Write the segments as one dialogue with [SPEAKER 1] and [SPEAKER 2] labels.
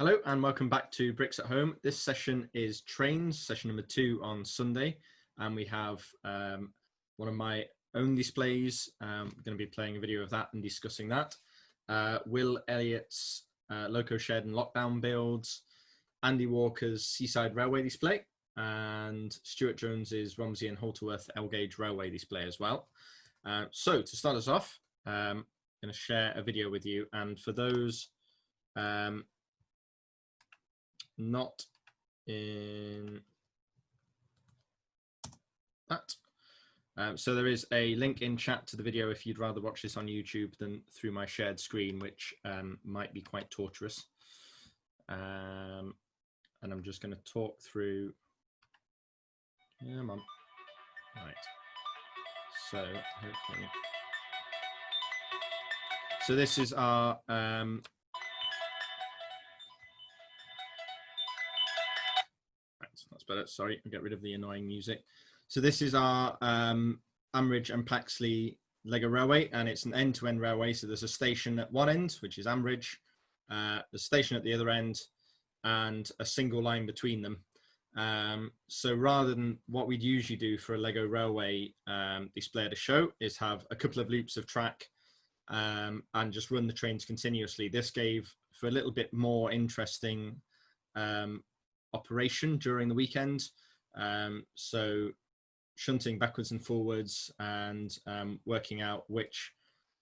[SPEAKER 1] Hello and welcome back to Bricks at Home. This session is trains, session number 2 on Sunday, and we have one of my own displays. I'm going to be playing a video of that and discussing that. Will Elliott's Loco Shed and Lockdown builds, Andy Walker's Seaside Railway display, and Stuart Jones's Romsey and Halterworth L-Gauge Railway display as well. So to start us off, I'm going to share a video with you, and for those not in that. So there is a link in chat to the video if you'd rather watch this on YouTube than through my shared screen, which might be quite torturous. And I'm just going to talk through. Come on. Right. So hopefully. So this is our that's better. Sorry, I'll get rid of the annoying music. So this is our Ambridge and Paxley LEGO Railway, and it's an end-to-end railway. So there's a station at one end, which is Ambridge, the station at the other end, and a single line between them. So rather than what we'd usually do for a LEGO Railway display at a show is have a couple of loops of track and just run the trains continuously. This gave for a little bit more interesting operation during the weekend, so shunting backwards and forwards and working out which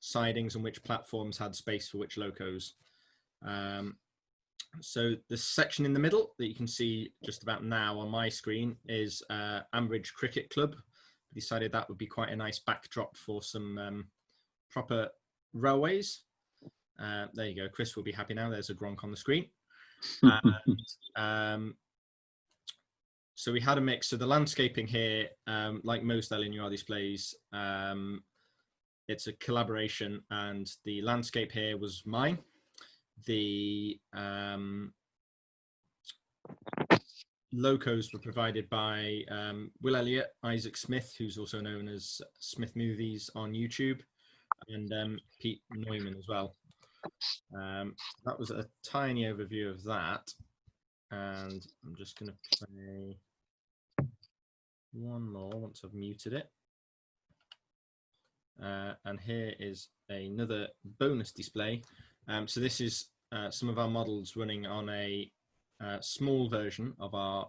[SPEAKER 1] sidings and which platforms had space for which locos. So the section in the middle that you can see just about now on my screen is Ambridge Cricket Club. We decided that would be quite a nice backdrop for some proper railways. There you go, Chris will be happy now. There's a Gronk on the screen. So we had a mix. So the landscaping here, like most LNUR displays, it's a collaboration, and the landscape here was mine. The locos were provided by Will Elliott, Isaac Smith, who's also known as Smith Movies on YouTube, and Pete Neumann as well. That was a tiny overview of that, and I'm just going to play one more once I've muted it. And here is another bonus display. So this is some of our models running on a small version of our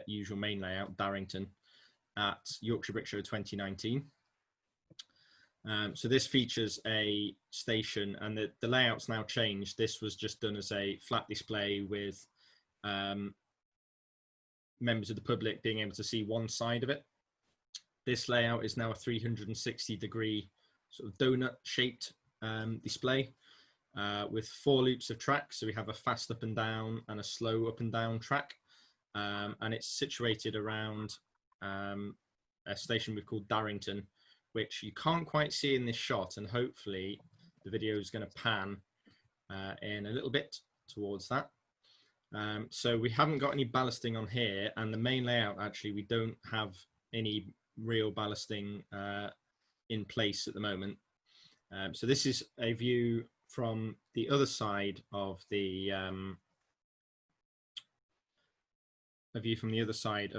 [SPEAKER 1] usual main layout, Darrington, at Yorkshire Brick Show 2019. So this features a station, and the layout's now changed. This was just done as a flat display with members of the public being able to see one side of it. This layout is now a 360-degree sort of donut-shaped display with 4 loops of track. So we have a fast up and down and a slow up and down track, and it's situated around a station we've called Darrington, which you can't quite see in this shot, and hopefully the video is going to pan in a little bit towards that. So we haven't got any ballasting on here, and the main layout, actually, we don't have any real ballasting in place at the moment. So this is a view from the other side of the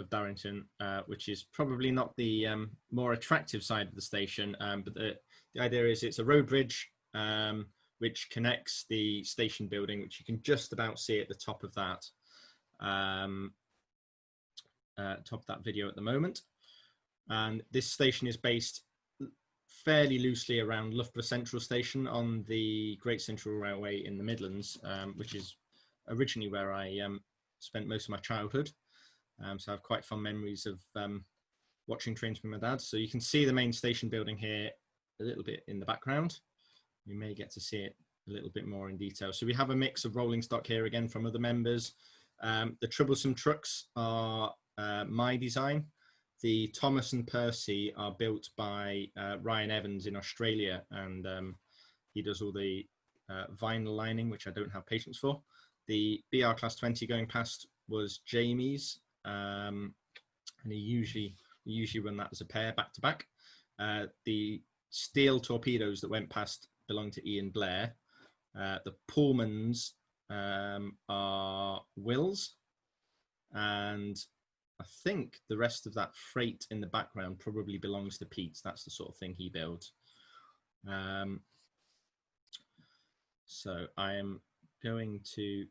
[SPEAKER 1] Darrington, which is probably not the more attractive side of the station, but the idea is it's a road bridge which connects the station building, which you can just about see at the top of that video at the moment. And this station is based fairly loosely around Loughborough Central Station on the Great Central Railway in the Midlands, which is originally where I spent most of my childhood. So I have quite fond memories of watching trains with my dad. So you can see the main station building here a little bit in the background. You may get to see it a little bit more in detail. So we have a mix of rolling stock here again from other members. The troublesome trucks are my design. The Thomas and Percy are built by Ryan Evans in Australia, and he does all the vinyl lining, which I don't have patience for. The BR Class 20 going past was Jamie's, and we usually run that as a pair back to back. The steel torpedoes that went past belong to Ian Blair. The Pullmans are Will's, and I think the rest of that freight in the background probably belongs to Pete's. That's the sort of thing he builds. So I am going to,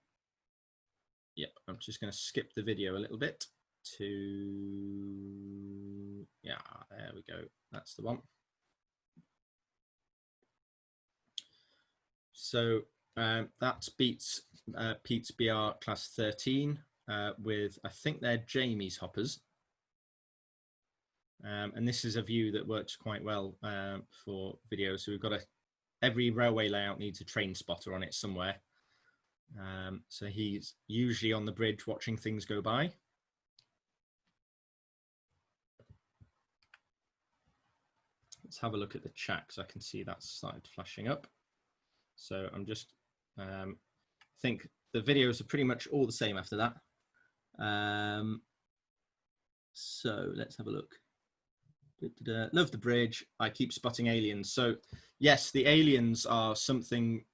[SPEAKER 1] yep, I'm just going to skip the video a little bit to, yeah, there we go. That's the one. So that's Pete's BR class 13 with, I think they're Jamie's hoppers. And this is a view that works quite well for video. So we've got every railway layout needs a train spotter on it somewhere. So he's usually on the bridge watching things go by. Let's have a look at the chat because I can see that's started flashing up. So I'm just, I think the videos are pretty much all the same after that. So let's have a look. Love the bridge. I keep spotting aliens. So yes, the aliens are something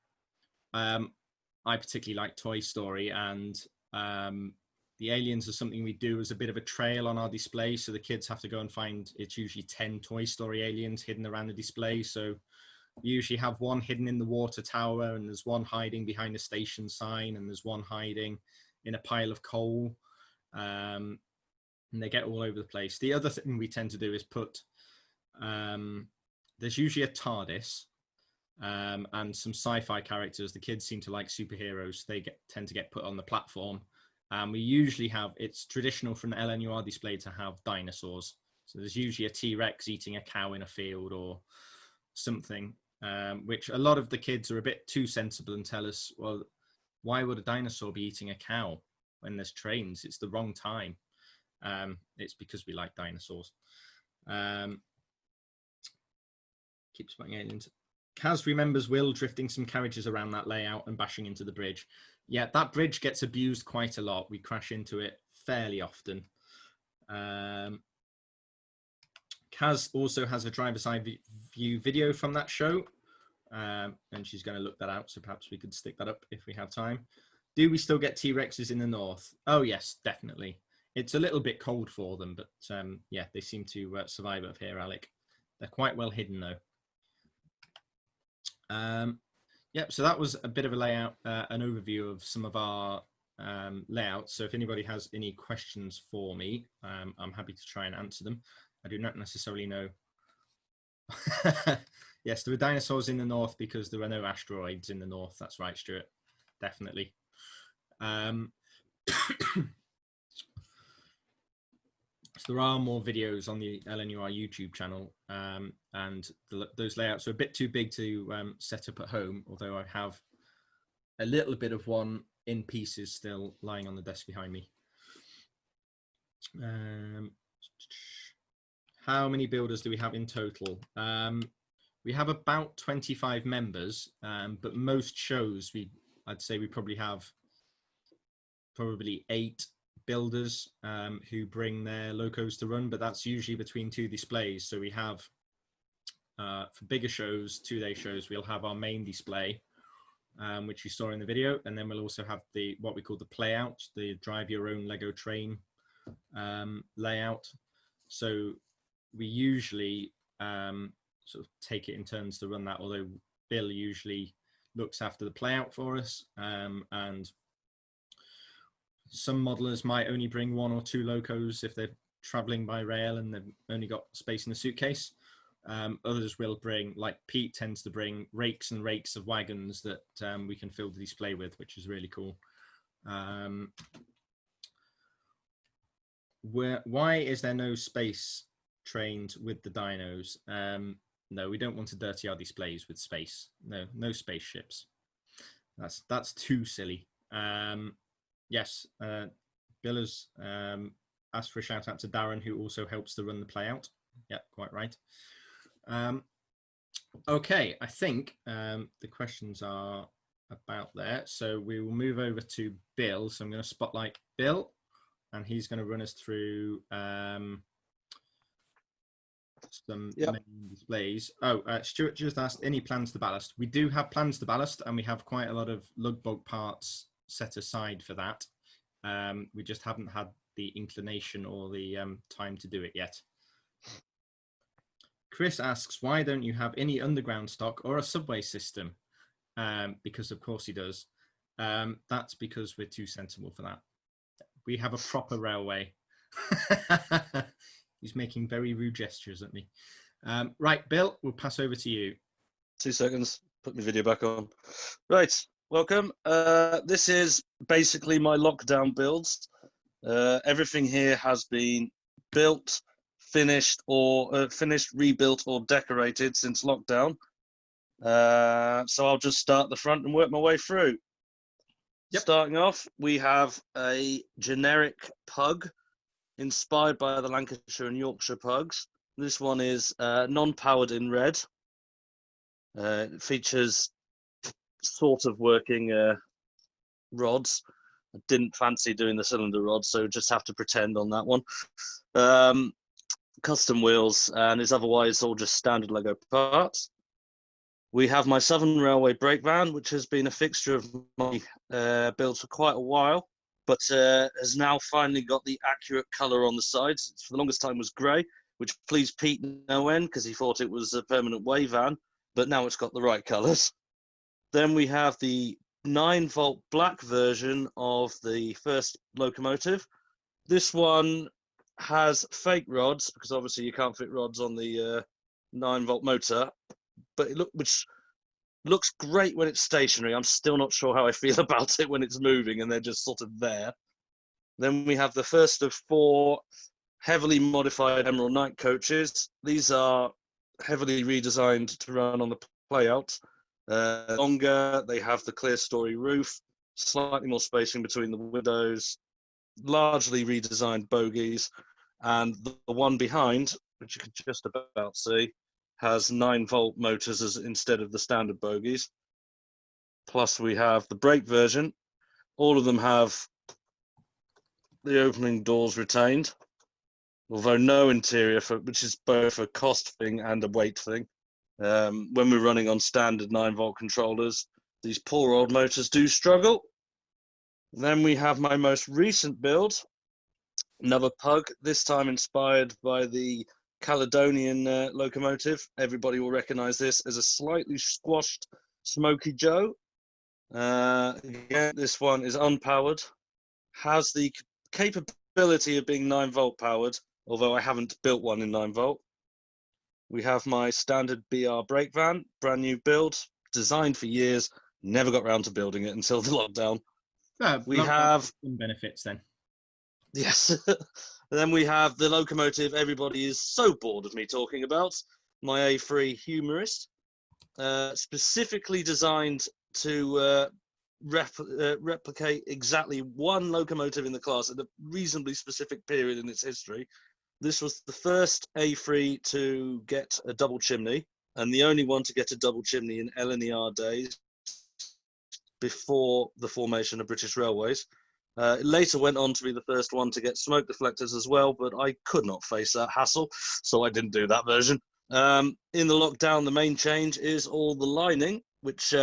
[SPEAKER 1] I particularly like Toy Story, and the aliens are something we do as a bit of a trail on our display. So the kids have to go and find, it's usually 10 Toy Story aliens hidden around the display. So we usually have one hidden in the water tower, and there's one hiding behind a station sign, and there's one hiding in a pile of coal. And they get all over the place. The other thing we tend to do is put, there's usually a TARDIS and some sci-fi characters. The kids seem to like superheroes. They tend to get put on the platform. We usually have, it's traditional from the LNUR display to have dinosaurs. So there's usually a T-Rex eating a cow in a field or something, which a lot of the kids are a bit too sensible and tell us, well, why would a dinosaur be eating a cow when there's trains? It's the wrong time. It's because we like dinosaurs. Keep spotting aliens. Kaz remembers Will drifting some carriages around that layout and bashing into the bridge. Yeah, that bridge gets abused quite a lot. We crash into it fairly often. Kaz also has a driver's side view video from that show, and she's going to look that out, so perhaps we could stick that up if we have time. Do we still get T-Rexes in the north? Oh yes, definitely. It's a little bit cold for them, but yeah, they seem to survive up here, Alec. They're quite well hidden though. Yep, so that was a bit of a layout, an overview of some of our layouts. So if anybody has any questions for me, I'm happy to try and answer them. I do not necessarily know. Yes, there were dinosaurs in the north because there are no asteroids in the north. That's right, Stuart. Definitely. So there are more videos on the LNUR YouTube channel, and those layouts are a bit too big to set up at home, although I have a little bit of one in pieces still lying on the desk behind me. How many builders do we have in total? We have about 25 members, but most shows, I'd say we probably have 8 builders who bring their locos to run, but that's usually between 2 displays. So we have, for bigger shows, 2-day shows, we'll have our main display, which you saw in the video, and then we'll also have what we call the playout, the drive your own Lego train layout. So we usually sort of take it in turns to run that, although Bill usually looks after the playout for us, and some modelers might only bring 1 or 2 locos if they're traveling by rail and they've only got space in the suitcase. Others will bring, like Pete tends to bring, rakes and rakes of wagons that we can fill the display with, which is really cool. Why is there no space trained with the dinos? No, we don't want to dirty our displays with space. No spaceships. That's too silly. Yes, Bill has asked for a shout out to Darren, who also helps to run the playout. Yeah, quite right. Okay, I think the questions are about there. So we will move over to Bill. So I'm going to spotlight Bill, and he's going to run us through some main displays. Oh, Stuart just asked, any plans to ballast? We do have plans to ballast, and we have quite a lot of lug bulk parts set aside for that. We just haven't had the inclination or the time to do it yet. Chris asks, why don't you have any underground stock or a subway system? Because of course he does. That's because we're too sensible for that. We have a proper railway. He's making very rude gestures at me. Right, Bill, we'll pass over to you.
[SPEAKER 2] 2 seconds, put my video back on. Right, welcome. This is basically my lockdown builds. Everything here has been built, finished, rebuilt, or decorated since lockdown. So I'll just start the front and work my way through. Yep. Starting off, we have a generic pug inspired by the Lancashire and Yorkshire pugs. This one is non-powered in red. It features sort of working rods. I didn't fancy doing the cylinder rods, so just have to pretend on that one. Custom wheels, and is otherwise all just standard Lego parts. We have my Southern Railway brake van, which has been a fixture of my build for quite a while, but has now finally got the accurate colour on the sides. For the longest time was grey, which pleased Pete no end because he thought it was a permanent way van, but now it's got the right colours. Then we have the 9-volt black version of the first locomotive. This one has fake rods because obviously you can't fit rods on the 9-volt motor, but which looks great when it's stationary. I'm still not sure how I feel about it when it's moving and they're just sort of there. Then we have the first of 4 heavily modified Emerald Night coaches. These are heavily redesigned to run on the playout. Longer, they have the clear story roof, slightly more spacing between the windows, largely redesigned bogies, and the one behind, which you can just about see, has 9-volt motors instead of the standard bogies. Plus we have the brake version. All of them have the opening doors retained, although no interior, which is both a cost thing and a weight thing. When we're running on standard 9-volt controllers, these poor old motors do struggle. Then we have my most recent build, another pug, this time inspired by the Caledonian locomotive. Everybody will recognize this as a slightly squashed Smoky Joe. Again, this one is unpowered, has the capability of being 9-volt powered, although I haven't built one in 9-volt. We have my standard BR brake van, brand new build, designed for years, never got around to building it until the lockdown. We have
[SPEAKER 1] benefits then.
[SPEAKER 2] Yes. And then we have the locomotive everybody is so bored of me talking about, my A3 Humorist, specifically designed to replicate exactly one locomotive in the class at a reasonably specific period in its history. This was the first A3 to get a double chimney and the only one to get a double chimney in LNUR days before the formation of British Railways. It later went on to be the first one to get smoke deflectors as well, but I could not face that hassle, so I didn't do that version. In the lockdown, the main change is all the lining, which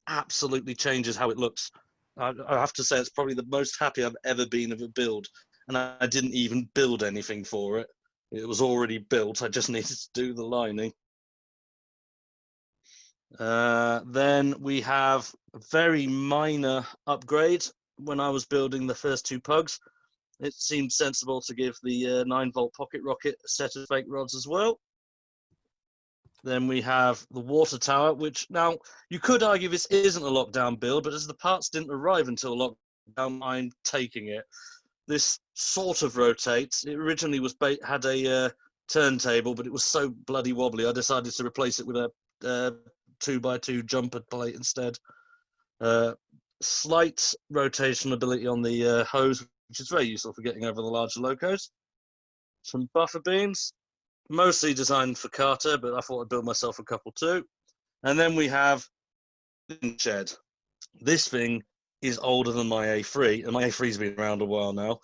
[SPEAKER 2] absolutely changes how it looks. I have to say it's probably the most happy I've ever been of a build, and I didn't even build anything for it. It was already built, I just needed to do the lining. Then we have a very minor upgrade. When I was building the first 2 pugs, it seemed sensible to give the 9-volt pocket rocket a set of fake rods as well. Then we have the water tower, which now you could argue this isn't a lockdown build, but as the parts didn't arrive until lockdown, I'm taking it. This sort of rotates. It originally had a turntable, but it was so bloody wobbly, I decided to replace it with a 2x2 jumper plate instead. Slight rotational ability on the hose, which is very useful for getting over the larger locos. Some buffer beams, mostly designed for Carter, but I thought I'd build myself a couple too. And then we have the shed. This thing is older than my A3, and my A3's been around a while now.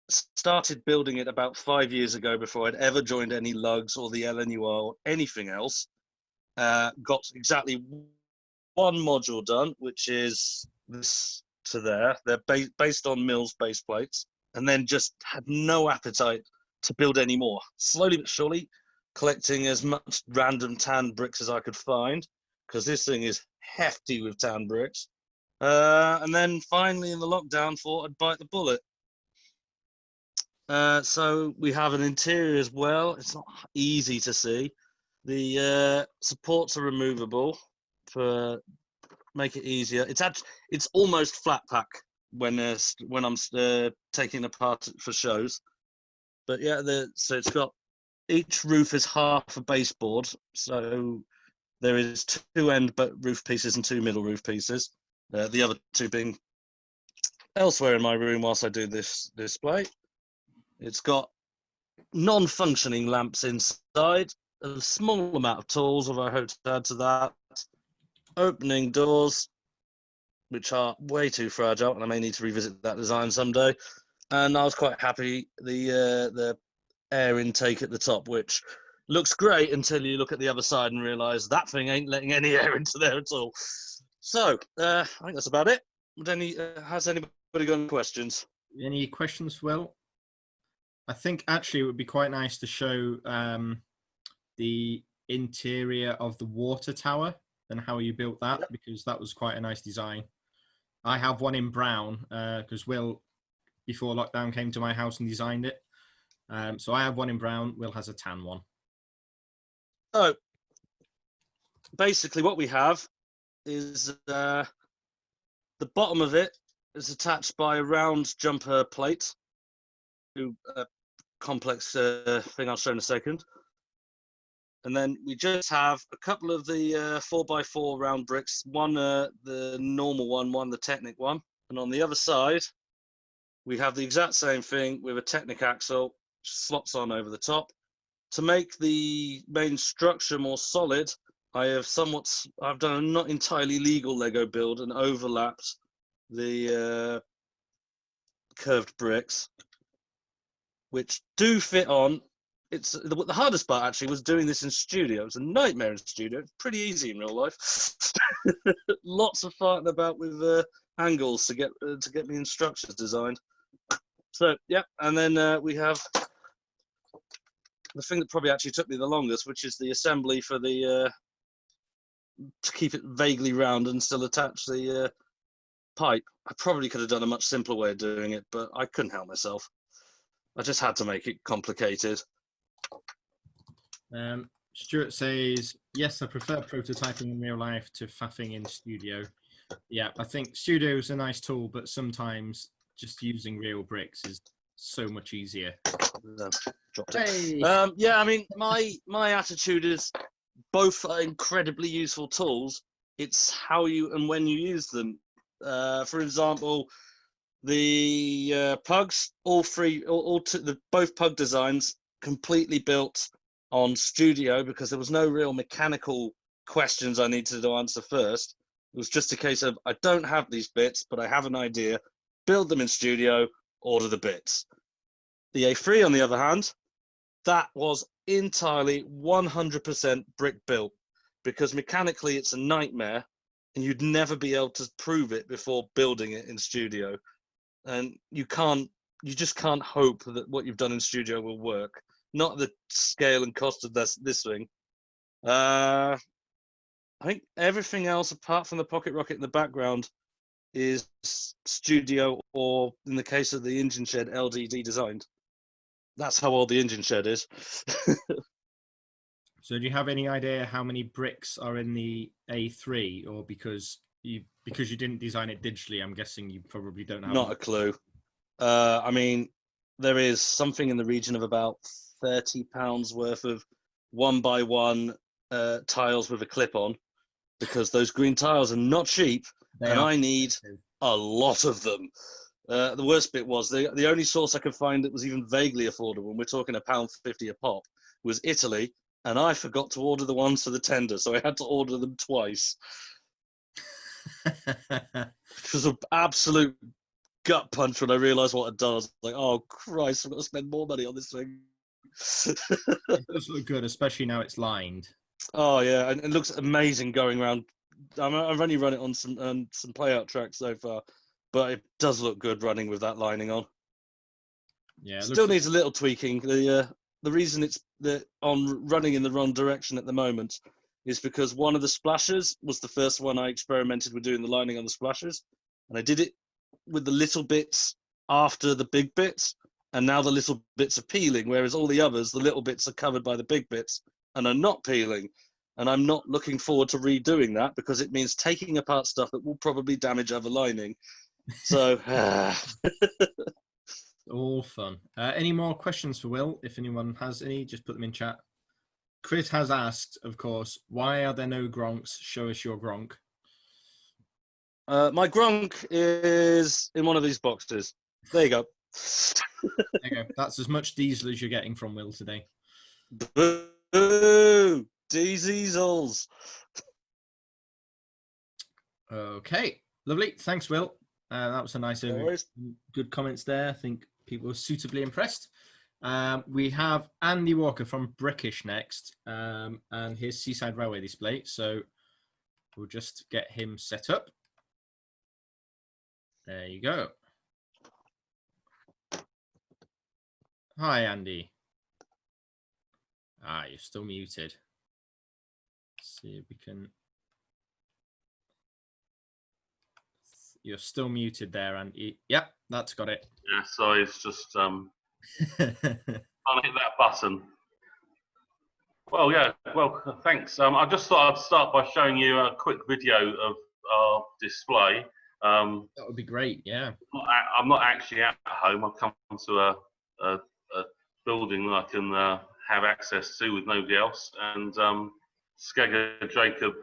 [SPEAKER 2] Started building it about 5 years ago before I'd ever joined any lugs or the LNUR or anything else. Got exactly one module done, which is this to there. They're based on Mills base plates, and then just had no appetite to build any more. Slowly but surely, collecting as much random tan bricks as I could find, because this thing is hefty with tan bricks. And then finally in the lockdown, thought I'd bite the bullet. So we have an interior as well. It's not easy to see. The supports are removable to make it easier. It's almost flat pack when I'm taking apart for shows. But yeah, so it's got, each roof is half a baseboard. So there is 2 end roof pieces and 2 middle roof pieces. The other 2 being elsewhere in my room whilst I do this display. It's got non-functioning lamps inside, a small amount of tools, although I hope to add to that. Opening doors, which are way too fragile, and I may need to revisit that design someday. And I was quite happy the air intake at the top, which looks great until you look at the other side and realise that thing ain't letting any air into there at all. So I think that's about it. Has anybody got any questions?
[SPEAKER 1] Any questions, Will? I think actually it would be quite nice to show the interior of the water tower and how you built that, because that was quite a nice design. I have one in brown because Will, before lockdown, came to my house and designed it. So I have one in brown. Will has a tan one.
[SPEAKER 2] So basically what we have is the bottom of it is attached by a round jumper plate to a complex thing I'll show in a second. And then we just have a couple of the 4x4 round bricks, one the normal one the Technic one. And on the other side, we have the exact same thing with a Technic axle, slots on over the top. To make the main structure more solid, I've done a not entirely legal Lego build and overlapped the curved bricks, which do fit on. It's the hardest part actually was doing this in studio. It was a nightmare in studio. It's pretty easy in real life. Lots of fighting about with angles to get the instructions designed. So yeah, and then we have the thing that probably actually took me the longest, which is the assembly for the to keep it vaguely round and still attach the pipe. I probably could have done a much simpler way of doing it, but I couldn't help myself. I just had to make it complicated.
[SPEAKER 1] Stuart says, yes, I prefer prototyping in real life to faffing in studio. Yeah, I think studio is a nice tool, but sometimes just using real bricks is so much easier.
[SPEAKER 2] Hey. Yeah, I mean, my attitude is both are incredibly useful tools. It's how you and when you use them. For example, the pugs, both pug designs completely built on studio because there was no real mechanical questions I needed to answer first. It was just a case of, I don't have these bits, but I have an idea, build them in studio, order the bits. The A3, on the other hand, that was entirely 100% brick built because mechanically it's a nightmare and you'd never be able to prove it before building it in studio. And you just can't hope that what you've done in studio will work. Not the scale and cost of this thing. I think everything else apart from the pocket rocket in the background is studio, or in the case of the engine shed, LDD designed. That's how old the engine shed is.
[SPEAKER 1] So do you have any idea how many bricks are in the A3, or because you didn't design it digitally, I'm guessing you probably don't have.
[SPEAKER 2] Not a clue. I mean, there is something in the region of about £30 worth of 1x1 tiles with a clip on, because those green tiles are not cheap, and I need a lot of them. The worst bit was the only source I could find that was even vaguely affordable, and we're talking £1.50 a pop, was Italy, and I forgot to order the ones for the tender, so I had to order them twice. It was an absolute gut punch when I realised what I'd done. I was like, oh Christ, I've got to spend more money on this thing.
[SPEAKER 1] It does look good, especially now it's lined.
[SPEAKER 2] Oh yeah, and it looks amazing going around I've only run it on some playout tracks so far, but it does look good running with that lining on.
[SPEAKER 1] Yeah,
[SPEAKER 2] Still needs a little tweaking. The reason it's on running in the wrong direction at the moment is because one of the splashes was the first one I experimented with doing the lining on the splashes, and I did it with the little bits after the big bits, and now the little bits are peeling, whereas all the others, the little bits are covered by the big bits and are not peeling. And I'm not looking forward to redoing that because it means taking apart stuff that will probably damage other lining. So,
[SPEAKER 1] all fun. Any more questions for Will? If anyone has any, just put them in chat. Chris has asked, of course, why are there no Gronks? Show us your Gronk.
[SPEAKER 2] my Gronk is in one of these boxes. There you go.
[SPEAKER 1] There you go. That's as much diesel as you're getting from Will today.
[SPEAKER 2] Boo! Diesels.
[SPEAKER 1] Okay, lovely. Thanks, Will. That was a nice overview. Good comments there. I think people were suitably impressed. We have Andy Walker from Brickish next, and his Seaside Railway display. So we'll just get him set up. There you go. Hi, Andy. You're still muted. Let's see if we can. You're still muted there, Andy. Yep, that's got it.
[SPEAKER 3] Yeah, sorry, it's just trying to hit that button. Well, yeah, well, thanks. I just thought I'd start by showing you a quick video of our display.
[SPEAKER 1] That would be great, yeah.
[SPEAKER 3] I'm not actually at home. I've come to a building that I can have access to with nobody else. And Skegga, Jacob,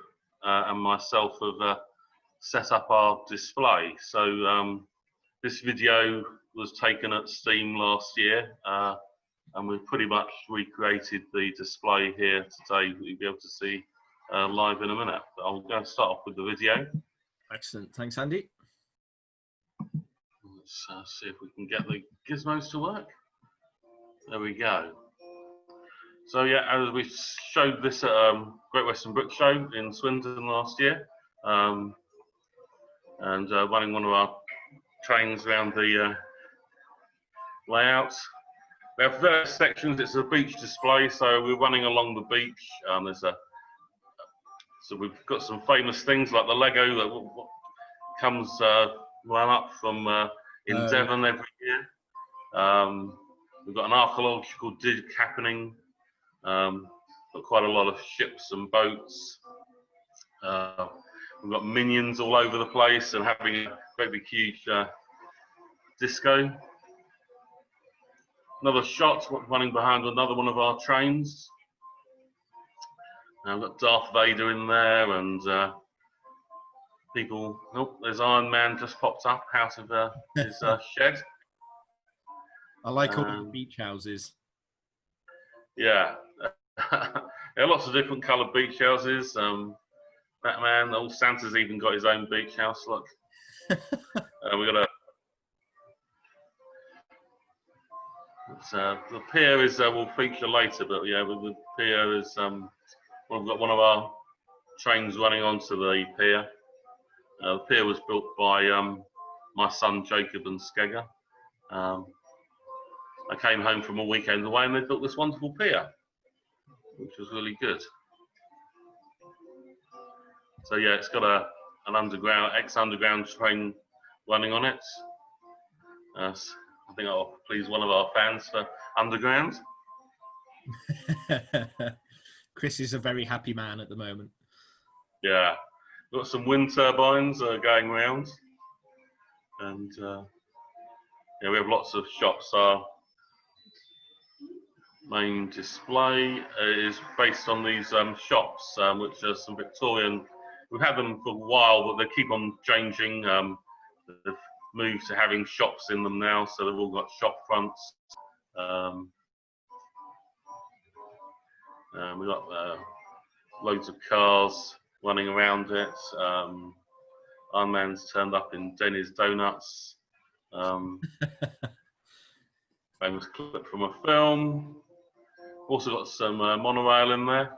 [SPEAKER 3] and myself have set up our display. So this video was taken at Steam last year, and we've pretty much recreated the display here today that you'll be able to see live in a minute. But I'm going to start off with the video.
[SPEAKER 1] Excellent. Thanks, Andy.
[SPEAKER 3] Let's see if we can get the gizmos to work. There we go. So yeah, as we showed this at Great Western Brick Show in Swindon last year, and running one of our trains around the layouts. We have various sections. It's a beach display, so we're running along the beach. So we've got some famous things like the Lego that comes run up from in Devon every year. We've got an archaeological dig happening. Got quite a lot of ships and boats. We've got minions all over the place and having a great big huge disco. Another shot running behind another one of our trains. We've got Darth Vader in there and people. Oh, there's Iron Man just popped up out of his shed.
[SPEAKER 1] I like all the beach houses.
[SPEAKER 3] Yeah. There are lots of different coloured beach houses. Batman, old Santa's even got his own beach house. Look, we got a. The pier is will feature later, but yeah, the pier is. We've got one of our trains running onto the pier. The pier was built by my son Jacob and Skegga. I came home from a weekend away and they built this wonderful pier, which was really good. So yeah, it's got an underground, ex-underground train running on it. I think I'll please one of our fans for underground.
[SPEAKER 1] Chris is a very happy man at the moment.
[SPEAKER 3] Yeah, got some wind turbines going round, and yeah, we have lots of shops. Our main display is based on these shops, which are some Victorian. We've had them for a while, but they keep on changing. They've moved to having shops in them now, so they've all got shop fronts. We've got loads of cars running around it. Iron Man's turned up in Denny's Donuts. Famous clip from a film. Also got some monorail in there.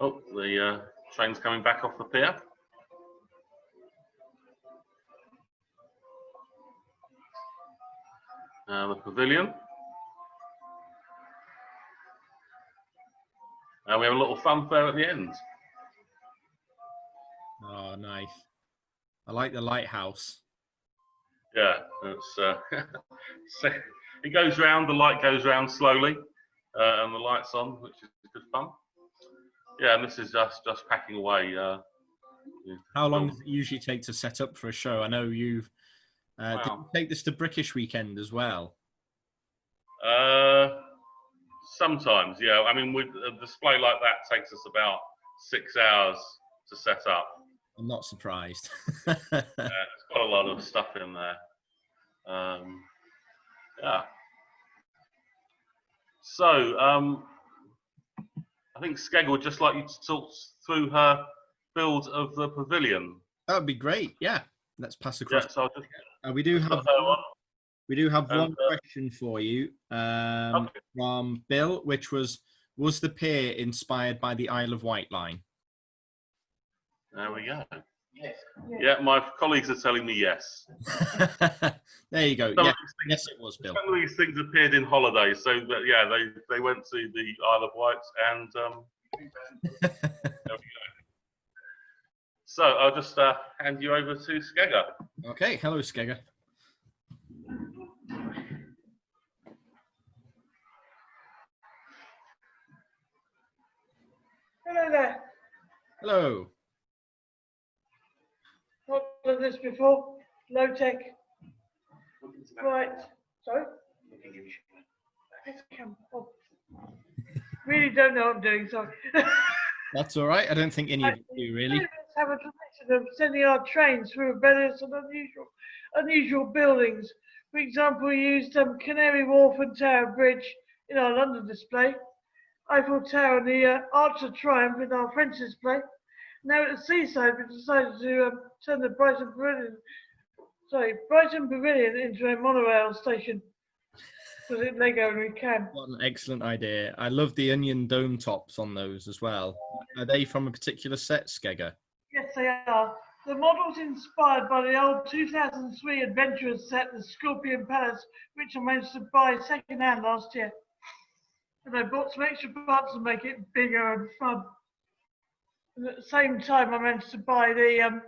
[SPEAKER 3] Oh, the Trains coming back off the pier. The pavilion. And we have a little funfair at the end.
[SPEAKER 1] Oh, nice. I like the lighthouse.
[SPEAKER 3] Yeah, it's, so it goes round, the light goes round slowly, and the light's on, which is good fun. Yeah, and this is just packing away.
[SPEAKER 1] How long does it usually take to set up for a show? I know you've did you take this to Brickish weekend as well?
[SPEAKER 3] Sometimes, yeah. I mean, with a display like that takes us about 6 hours to set up.
[SPEAKER 1] I'm not surprised.
[SPEAKER 3] It's got a lot of stuff in there. Yeah. So, I think Skegga would just like you to talk through her build of the pavilion.
[SPEAKER 1] That would be great. Yeah, let's pass across.
[SPEAKER 3] Yeah, so I'll just,
[SPEAKER 1] we do have one question for you
[SPEAKER 3] okay.
[SPEAKER 1] from Bill, which was the pier inspired by the Isle of Wight line?
[SPEAKER 3] There we go. Yes. Yeah, my colleagues are telling me yes.
[SPEAKER 1] There you go. Yes, it was, Bill.
[SPEAKER 3] Some of these things appeared in holiday, so that, yeah, they went to the Isle of Wight, and there we go. So I'll just hand you over to Skegga.
[SPEAKER 1] Okay, hello, Skegga.
[SPEAKER 4] Hello there.
[SPEAKER 1] Hello.
[SPEAKER 4] Not done this before. Low tech. Right. Sorry? Oh. Really don't know what I'm doing, sorry.
[SPEAKER 1] That's all right. I don't think any of you do, really.
[SPEAKER 4] Let's have a tradition of sending our trains through various and unusual buildings. For example, we used Canary Wharf and Tower Bridge in our London display, Eiffel Tower and the Arch of Triumph in our French display. Now at the Seaside, we decided to turn the Brighton Pavilion into a monorail station. Because it's Lego and we can.
[SPEAKER 1] What an excellent idea. I love the onion dome tops on those as well. Are they from a particular set, Skegga?
[SPEAKER 4] Yes, they are. The model's inspired by the old 2003 Adventurers set, the Scorpion Palace, which I managed to buy second-hand last year. And I bought some extra parts to make it bigger and fun. And at the same time, I managed to buy the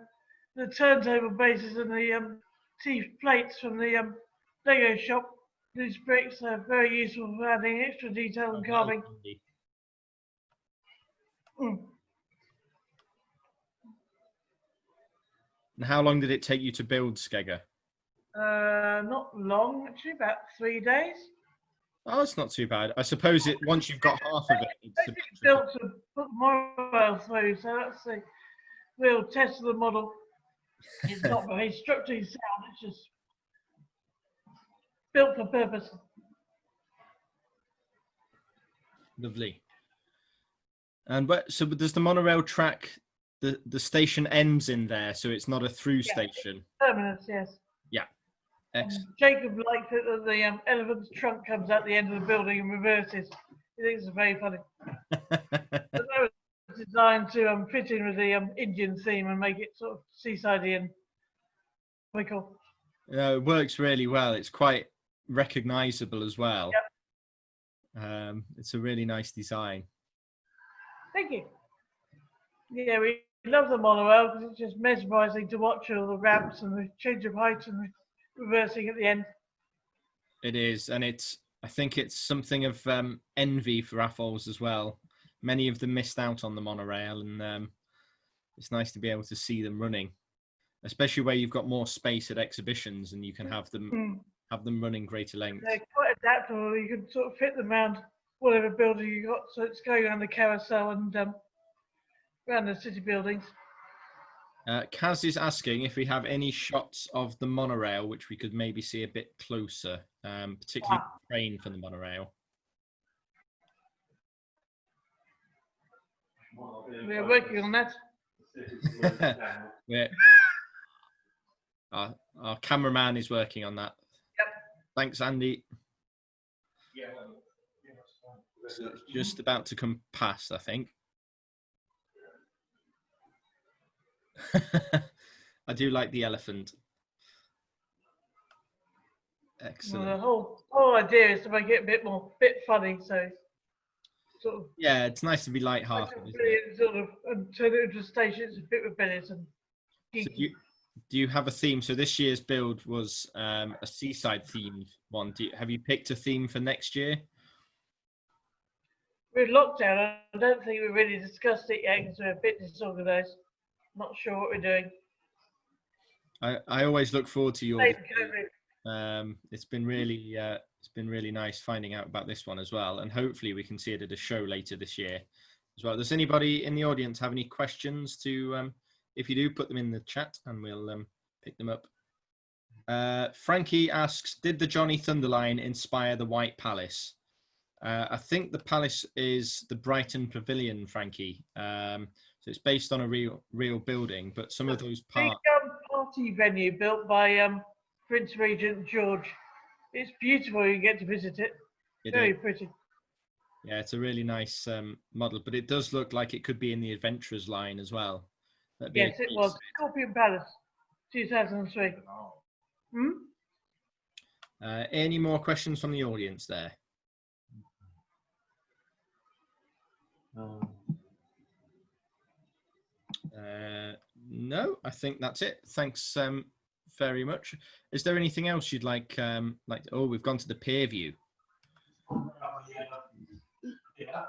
[SPEAKER 4] turntable bases and the teeth plates from the Lego shop. These bricks are very useful for adding extra detail and carving.
[SPEAKER 1] And how long did it take you to build, Skegga?
[SPEAKER 4] Not long, actually, about 3 days.
[SPEAKER 1] Oh, it's not too bad. I suppose once you've got half of it, it's
[SPEAKER 4] built to put the monorail through, so that's the real test of the model. It's not very structurally sound, it's just built for purpose.
[SPEAKER 1] Lovely. And so does the monorail track, the station ends in there, so it's not a through station?
[SPEAKER 4] Terminus, yes.
[SPEAKER 1] Yeah. Excellent.
[SPEAKER 4] Jacob likes it that the elephant's trunk comes out the end of the building and reverses. He thinks it's very funny. But that was designed to fit in with the Indian theme and make it sort of seasidey and comical.
[SPEAKER 1] It works really well. It's quite recognisable as well. Yep. It's a really nice design.
[SPEAKER 4] Thank you. Yeah, we love the monorail because it's just mesmerising to watch all the ramps and the change of height and the reversing at the end.
[SPEAKER 1] It is, and I think it's something of envy for AFOLs as well. Many of them missed out on the monorail, and it's nice to be able to see them running, especially where you've got more space at exhibitions and you can have them running greater lengths.
[SPEAKER 4] They're quite adaptable. You can sort of fit them around whatever building you got, so it's going around the carousel and around the city buildings.
[SPEAKER 1] Kaz is asking if we have any shots of the monorail, which we could maybe see a bit closer, particularly the train for the monorail.
[SPEAKER 4] We're working on that.
[SPEAKER 1] Our cameraman is working on that.
[SPEAKER 4] Yep.
[SPEAKER 1] Thanks, Andy. So it's just about to come past, I think. I do like the elephant.
[SPEAKER 4] Well,
[SPEAKER 1] Excellent.
[SPEAKER 4] the whole idea is to make it a bit funny, so sort of.
[SPEAKER 1] Yeah, it's nice to be light-hearted, isn't it?
[SPEAKER 4] Sort of, and turn it into a station. It's a bit rebellious and
[SPEAKER 1] So
[SPEAKER 4] geeky.
[SPEAKER 1] do you have a theme? So this year's build was a seaside themed one. Have you picked a theme for next year?
[SPEAKER 4] We're in lockdown. I don't think we really discussed it yet because we're a bit disorganised. Not sure what we're doing.
[SPEAKER 1] I always look forward to your.
[SPEAKER 4] Late COVID.
[SPEAKER 1] It's been really nice finding out about this one as well, and hopefully we can see it at a show later this year as well. Does anybody in the audience have any questions to? If you do, put them in the chat and we'll pick them up. Frankie asks, did the Johnny Thunderline inspire the White Palace? I think the palace is the Brighton Pavilion, Frankie. So it's based on a real building, but some of those parts.
[SPEAKER 4] Big party venue built by Prince Regent George. It's beautiful. You get to visit it. Very pretty.
[SPEAKER 1] Yeah, it's a really nice model, but it does look like it could be in the Adventurers line as well.
[SPEAKER 4] Yes, it was. Scorpion Palace, 2003.
[SPEAKER 1] Any more questions from the audience there? No, I think that's it. Thanks very much. Is there anything else you'd like? Oh, we've gone to the peer view.
[SPEAKER 5] Yeah.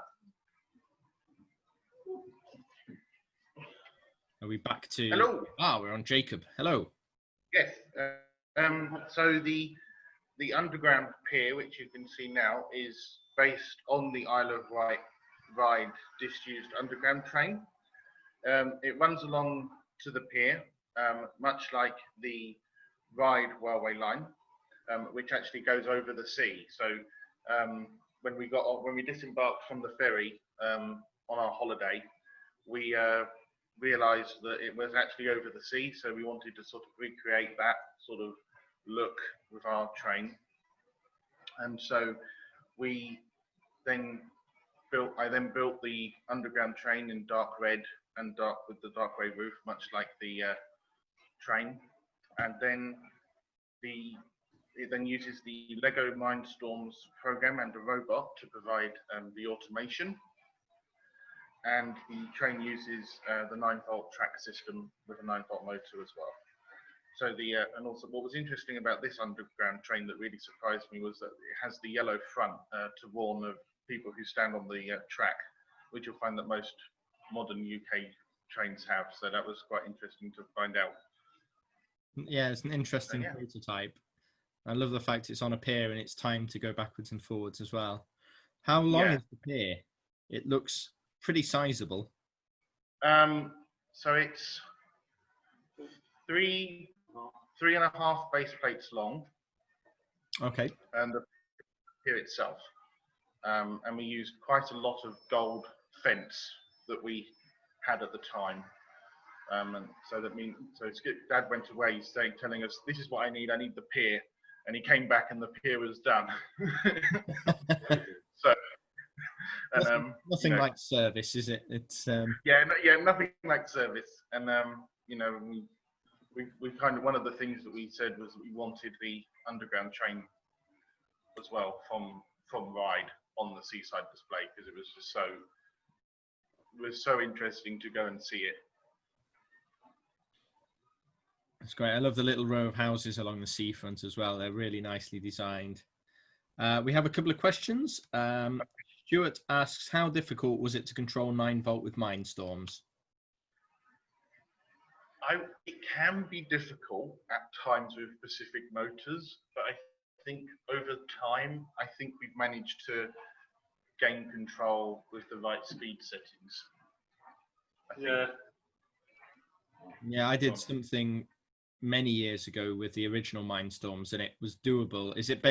[SPEAKER 1] Are we back to?
[SPEAKER 5] Hello.
[SPEAKER 1] We're on Jacob. Hello.
[SPEAKER 5] Yes. So the underground pier, which you can see now, is based on the Isle of Wight Ride disused underground train. It runs along to the pier, much like the Ride railway line, which actually goes over the sea. So when we disembarked from the ferry on our holiday, we realized that it was actually over the sea, so we wanted to sort of recreate that sort of look with our train. And so I then built the underground train in dark red and with the dark grey roof, much like the train. And then it then uses the LEGO Mindstorms program and a robot to provide the automation. And the train uses the 9-volt track system with a 9-volt motor as well. So and also what was interesting about this underground train that really surprised me was that it has the yellow front to warn of people who stand on the track, which you'll find that most modern UK trains have. So that was quite interesting to find out.
[SPEAKER 1] Yeah, it's an interesting prototype. I love the fact it's on a pier and it's timed to go backwards and forwards as well. How long is the pier? It looks pretty sizable.
[SPEAKER 5] So it's 3.5 base plates long.
[SPEAKER 1] Okay.
[SPEAKER 5] And the pier itself. And we used quite a lot of gold fence that we had at the time. And so Dad went away telling us, this is what I need the pier. And he came back and the pier was done. So
[SPEAKER 1] nothing like service, is it? It's
[SPEAKER 5] nothing like service. And we kind of, one of the things that we said was we wanted the underground train as well from Ride on the Seaside display, because it was just so interesting to go and see it.
[SPEAKER 1] That's great. I love the little row of houses along the seafront as well. They're really nicely designed. We have a couple of questions. Stuart asks, how difficult was it to control 9-volt with Mindstorms?
[SPEAKER 5] It can be difficult at times with specific motors, but I think over time, I think we've managed to gain control with the right speed settings.
[SPEAKER 1] Yeah, I did something many years ago with the original Mindstorms and it was doable. Is it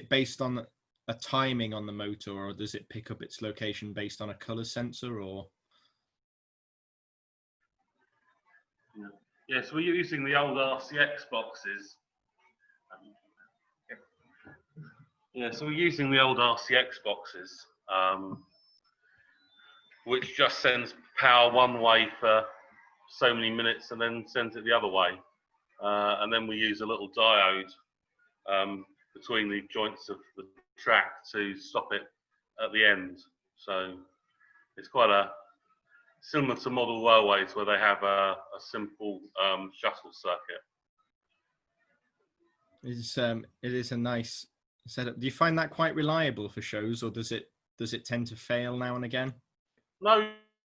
[SPEAKER 1] based on a timing on the motor, or does it pick up its location based on a color sensor, or?
[SPEAKER 3] Yeah, so we're using the old RCX boxes. Yeah, so we're using the old RCX boxes, which just sends power one way for so many minutes and then sent it the other way. And then we use a little diode between the joints of the track to stop it at the end. So it's quite similar to model railways where they have a simple shuttle circuit.
[SPEAKER 1] It is a nice setup. Do you find that quite reliable for shows, or does it tend to fail now and again?
[SPEAKER 3] No,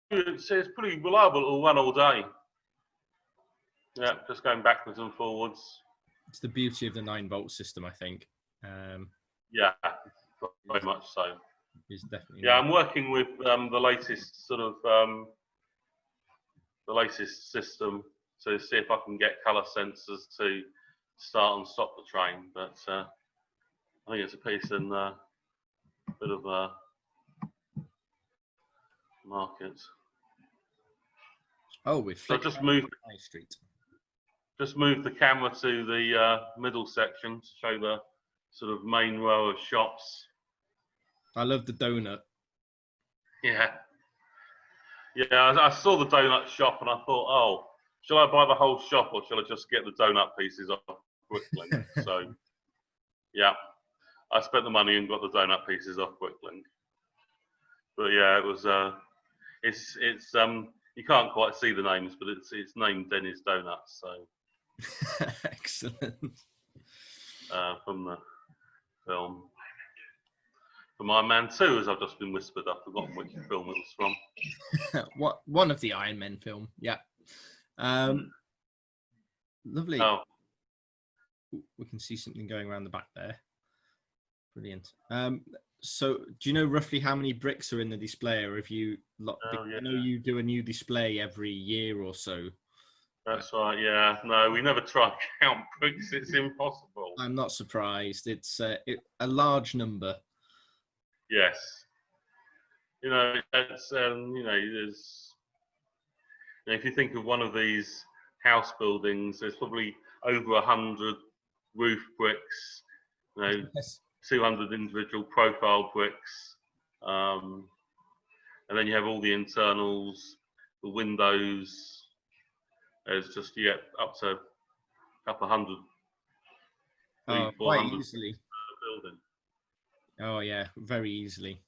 [SPEAKER 3] it's pretty reliable. It'll run all day. Yeah, just going backwards and forwards.
[SPEAKER 1] It's the beauty of the 9-volt system, I think.
[SPEAKER 3] Yeah, very much so.
[SPEAKER 1] Is definitely.
[SPEAKER 3] Yeah, I'm working with the latest sort of the latest system to see if I can get colour sensors to start and stop the train. But I think it's a piece in a bit of a market.
[SPEAKER 1] Oh, we've
[SPEAKER 3] so just moved
[SPEAKER 1] High Street.
[SPEAKER 3] Just move the camera to the middle section to show the sort of main row of shops.
[SPEAKER 1] I love the donut.
[SPEAKER 3] Yeah. Yeah, I saw the donut shop and I thought, oh, shall I buy the whole shop or shall I just get the donut pieces off Bricklink? So, yeah, I spent the money and got the donut pieces off Bricklink. But yeah, it was, it's you can't quite see the names, but it's named Denny's Donuts. So
[SPEAKER 1] excellent.
[SPEAKER 3] From the film. From Iron Man 2, as I've just been whispered, I've forgotten which film it was from.
[SPEAKER 1] One of the Iron Men film, yeah. Lovely.
[SPEAKER 3] Oh.
[SPEAKER 1] We can see something going around the back there. Brilliant. So, do you know roughly how many bricks are in the display, or if you? I know you do a new display every year or so.
[SPEAKER 3] That's right. Yeah. No, we never try and count bricks. It's impossible.
[SPEAKER 1] I'm not surprised. It's a large number.
[SPEAKER 3] Yes. You know, it's you know, there's. You know, if you think of one of these house buildings, there's probably over 100 roof bricks. You know.
[SPEAKER 1] Yes.
[SPEAKER 3] 200 individual profile bricks, and then you have all the internals, the windows. There's just you get up to a couple of hundred, 400
[SPEAKER 1] quite easily.
[SPEAKER 3] Building.
[SPEAKER 1] Oh yeah, very easily.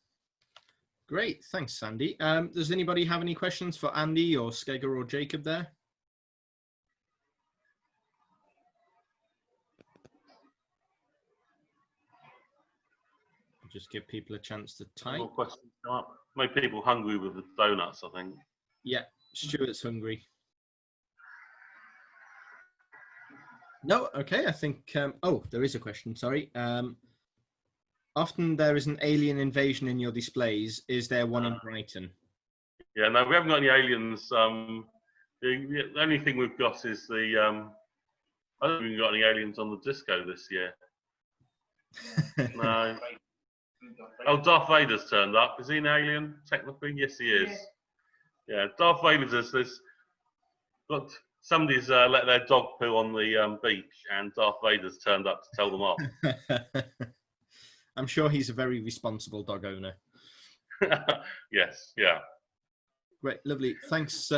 [SPEAKER 1] Great, thanks, Andy. Does anybody have any questions for Andy or Skegga or Jacob there? Just give people a chance to type.
[SPEAKER 3] More questions come up. Make people hungry with the donuts, I think.
[SPEAKER 1] Yeah, Stuart's hungry. No, okay, I think, oh, there is a question, sorry. Often there is an alien invasion in your displays. Is there one in Brighton?
[SPEAKER 3] Yeah, no, we haven't got any aliens. The only thing we've got is the, I don't think we've got any aliens on the disco this year. No. Oh, Darth Vader's turned up. Is he an alien, technically? Yes, he is. Yeah, Darth Vader's this. But somebody's let their dog poo on the beach, and Darth Vader's turned up to tell them off.
[SPEAKER 1] I'm sure he's a very responsible dog owner.
[SPEAKER 3] Yes, yeah.
[SPEAKER 1] Great, lovely. Thanks,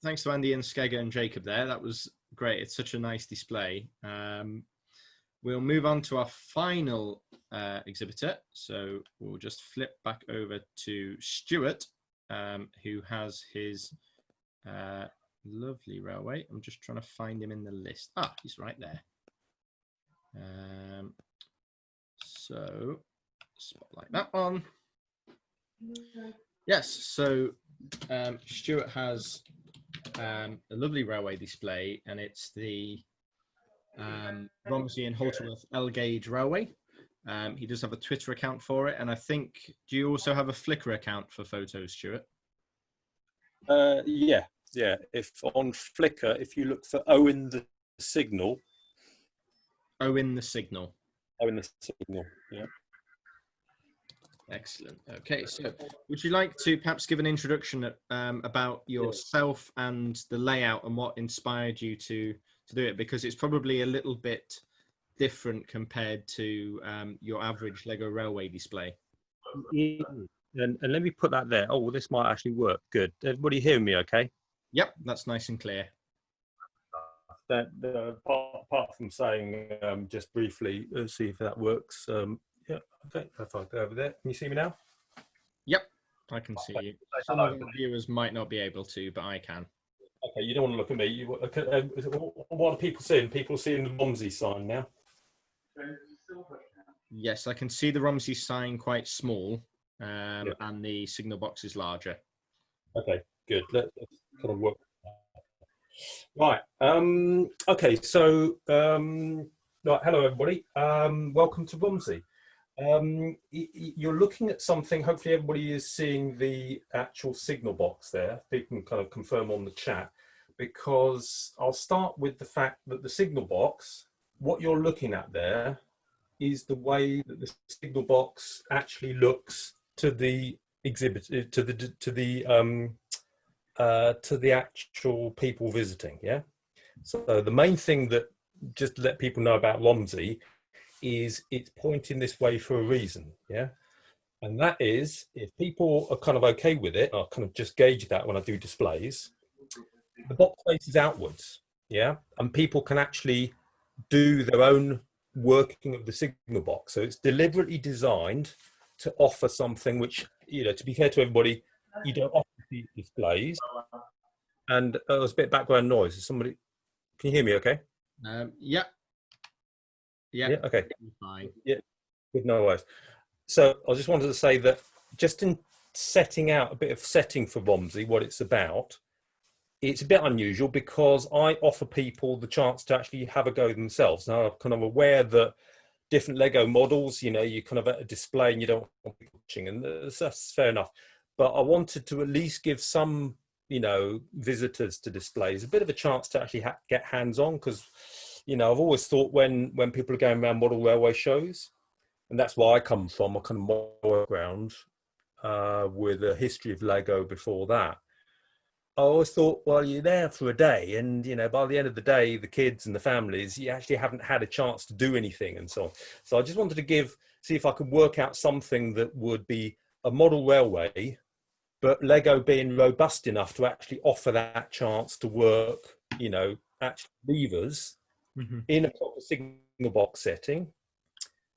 [SPEAKER 1] thanks to Andy and Skegga and Jacob there. That was great. It's such a nice display. We'll move on to our final exhibitor. So we'll just flip back over to Stuart, who has his lovely railway. I'm just trying to find him in the list. Ah, he's right there. So spotlight that one. Yes, so Stuart has a lovely railway display, and it's the Romsey and Halterworth L-Gauge Railway. He does have a Twitter account for it, and I think, do you also have a Flickr account for photos, Stuart?
[SPEAKER 6] Yeah. If on Flickr, if you look for Owen the Signal.
[SPEAKER 1] Owen the Signal.
[SPEAKER 6] Owen the Signal, yeah.
[SPEAKER 1] Excellent. Okay, so would you like to perhaps give an introduction about yourself and the layout and what inspired you to do it? Because it's probably a little bit different compared to your average LEGO Railway display.
[SPEAKER 6] Yeah. And let me put that there. Oh, well, this might actually work. Good. Everybody hearing me okay?
[SPEAKER 1] Yep, that's nice and clear.
[SPEAKER 6] That apart from saying just briefly, let's see if that works. Yeah, okay. If I go over there, can you see me now?
[SPEAKER 1] Yep, I can see you. Some of the viewers might not be able to, but I can.
[SPEAKER 6] Okay, you don't want to look at me. You, what are people seeing? People seeing the Romsey sign now?
[SPEAKER 1] Yes, I can see the Romsey sign quite small, and the signal box is larger.
[SPEAKER 6] Okay, good. Let's kind of work. Right. Okay. So, right. Hello, everybody. Welcome to Romsey. You're looking at something. Hopefully, everybody is seeing the actual signal box there. They can kind of confirm on the chat, because I'll start with the fact that the signal box, what you're looking at there, is the way that the signal box actually looks to the exhibit, to the actual people visiting. Yeah. So the main thing that, just to let people know about Romsey, is it's pointing this way for a reason. Yeah. And that is, if people are kind of okay with it, I'll kind of just gauge that when I do displays, the box faces outwards. Yeah. And people can actually do their own working of the signal box. So it's deliberately designed to offer something which, you know, to be fair to everybody, you don't often see displays. And there's a bit of background noise. Is somebody, can you hear me okay?
[SPEAKER 1] Yeah.
[SPEAKER 6] Yeah, okay.
[SPEAKER 1] Fine.
[SPEAKER 6] Yeah, good, no worries. So I just wanted to say that just in setting out a bit of setting for Romsey, what it's about, it's a bit unusual because I offer people the chance to actually have a go themselves. Now, I'm kind of aware that different Lego models, you know, you kind of at a display and you don't want people watching, and that's fair enough. But I wanted to at least give some, you know, visitors to displays a bit of a chance to actually get hands-on, because, you know, I've always thought when people are going around model railway shows, and that's where I come from, a kind of model background with a history of Lego before that. I always thought, well, you're there for a day, and, you know, by the end of the day, the kids and the families, you actually haven't had a chance to do anything and so on. So I just wanted to see if I could work out something that would be a model railway, but Lego being robust enough to actually offer that chance to work, you know, actual levers in a proper signal box setting,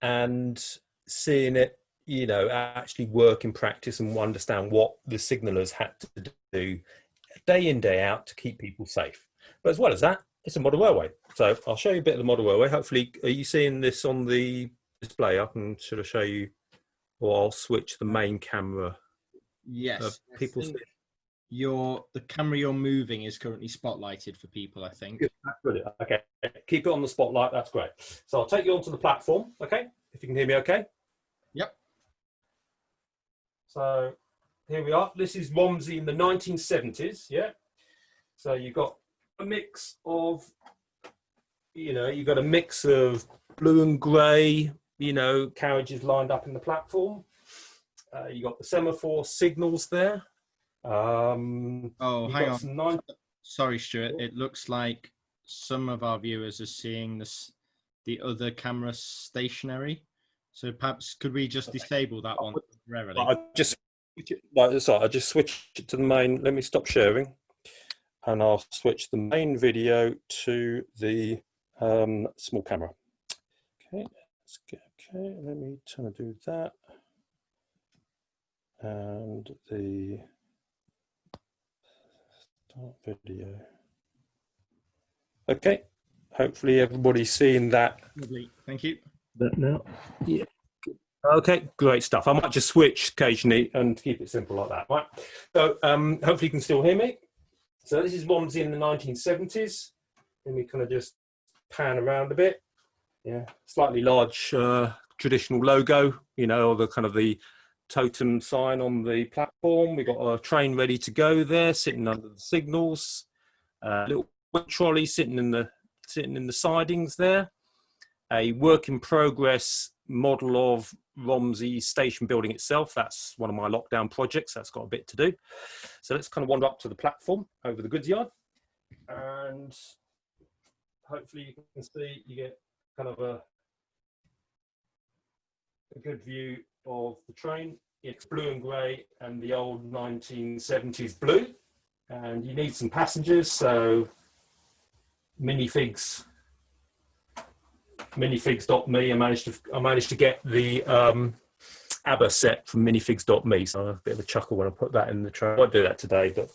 [SPEAKER 6] and seeing it, you know, actually work in practice and understand what the signallers had to do day in, day out to keep people safe. But as well as that, it's a model railway. So I'll show you a bit of the model railway. Hopefully, are you seeing this on the display? I can sort of show you, or I'll switch the main camera.
[SPEAKER 1] Yes.
[SPEAKER 6] People see
[SPEAKER 1] the camera you're moving is currently spotlighted for people, I think.
[SPEAKER 6] Good. Brilliant. Okay, keep it on the spotlight. That's great. So I'll take you onto the platform. Okay, if you can hear me. Okay.
[SPEAKER 1] Yep.
[SPEAKER 6] So here we are. This is Romsey in the 1970s. Yeah. So you've got a mix of, you know, you've got a mix of blue and grey, you know, carriages lined up in the platform. You got the semaphore signals there.
[SPEAKER 1] Oh, hang on. Sorry, Stuart. It looks like some of our viewers are seeing the other camera stationary. So perhaps could we just disable that one temporarily?
[SPEAKER 6] I just switched it to the main. Let me stop sharing, and I'll switch the main video to the small camera. Okay, okay. Let me try to do that, and the start video. Okay, hopefully everybody's seeing that.
[SPEAKER 1] Lovely, thank you.
[SPEAKER 6] That now, yeah. Okay, great stuff. I might just switch occasionally and keep it simple like that. Right. So hopefully you can still hear me. So this is Romsey in the 1970s. Let me kind of just pan around a bit. Yeah, slightly large traditional logo, you know, or the kind of the totem sign on the platform. We've got a train ready to go there, sitting under the signals. Little trolley sitting in the sidings there. A work in progress model of Romsey station building itself. That's one of my lockdown projects. That's got a bit to do. So let's kind of wander up to the platform over the goods yard, and hopefully you can see, you get kind of a good view of the train. It's blue and grey and the old 1970s blue. and you need some passengers, so minifigs.me. I managed to get the ABBA set from minifigs.me, so I have a bit of a chuckle when I put that in the tray. I won't do that today, but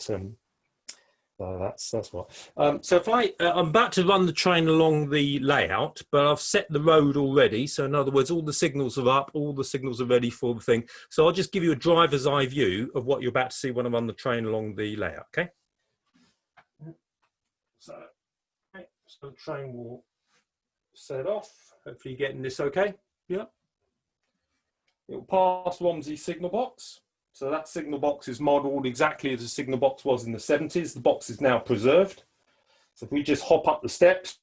[SPEAKER 6] that's what. So if I'm about to run the train along the layout, but I've set the road already. So in other words, all the signals are up, all the signals are ready for the thing. So I'll just give you a driver's eye view of what you're about to see when I run the train along the layout. Okay. So the train will set off. Hopefully you're getting this okay. Yeah. It will pass Romsey signal box. So that signal box is modelled exactly as the signal box was in the 70s. The box is now preserved. So if we just hop up the steps,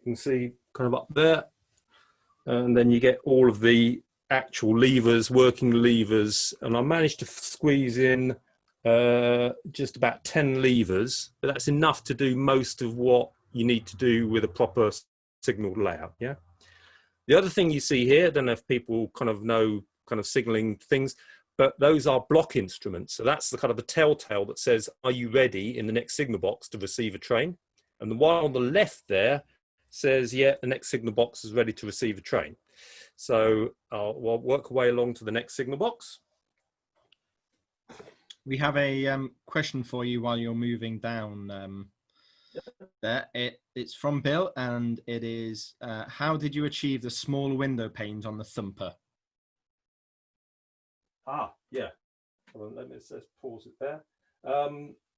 [SPEAKER 6] you can see kind of up there, and then you get all of the actual levers, working levers. And I managed to squeeze in just about 10 levers, but that's enough to do most of what you need to do with a proper signal layout. Yeah. The other thing you see here, I don't know if people kind of know kind of signalling things, but those are block instruments. So that's the kind of the telltale that says, are you ready in the next signal box to receive a train? And the one on the left there says, yeah, the next signal box is ready to receive a train. So I'll work away along to the next signal box.
[SPEAKER 1] We have a question for you while you're moving down there. It's from Bill, and it is, how did you achieve the small window panes on the thumper?
[SPEAKER 6] Yeah. Let me just pause it there.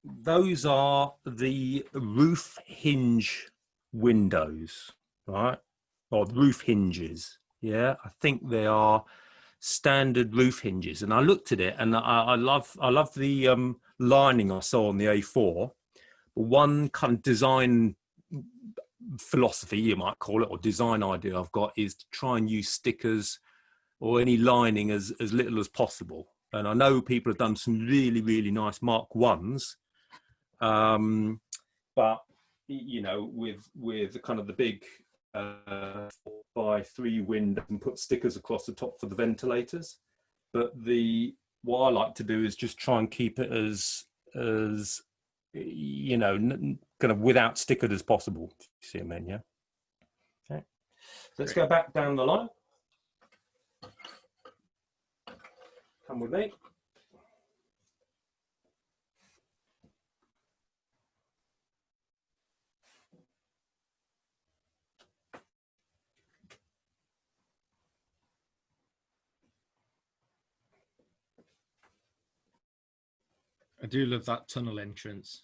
[SPEAKER 6] Those are the roof hinge windows, right? Or roof hinges. Yeah, I think they are standard roof hinges. And I looked at it, and I love the lining I saw on the A4. One kind of design philosophy, you might call it, or design idea I've got is to try and use stickers or any lining as little as possible. And I know people have done some really, really nice Mark 1s, but you know, with kind of the big 4x3 window and put stickers across the top for the ventilators. But what I like to do is just try and keep it as you know, kind of without stickered as possible. You see what I mean? Yeah. Okay. Let's go back down the line. Come with me.
[SPEAKER 1] I do love that tunnel entrance.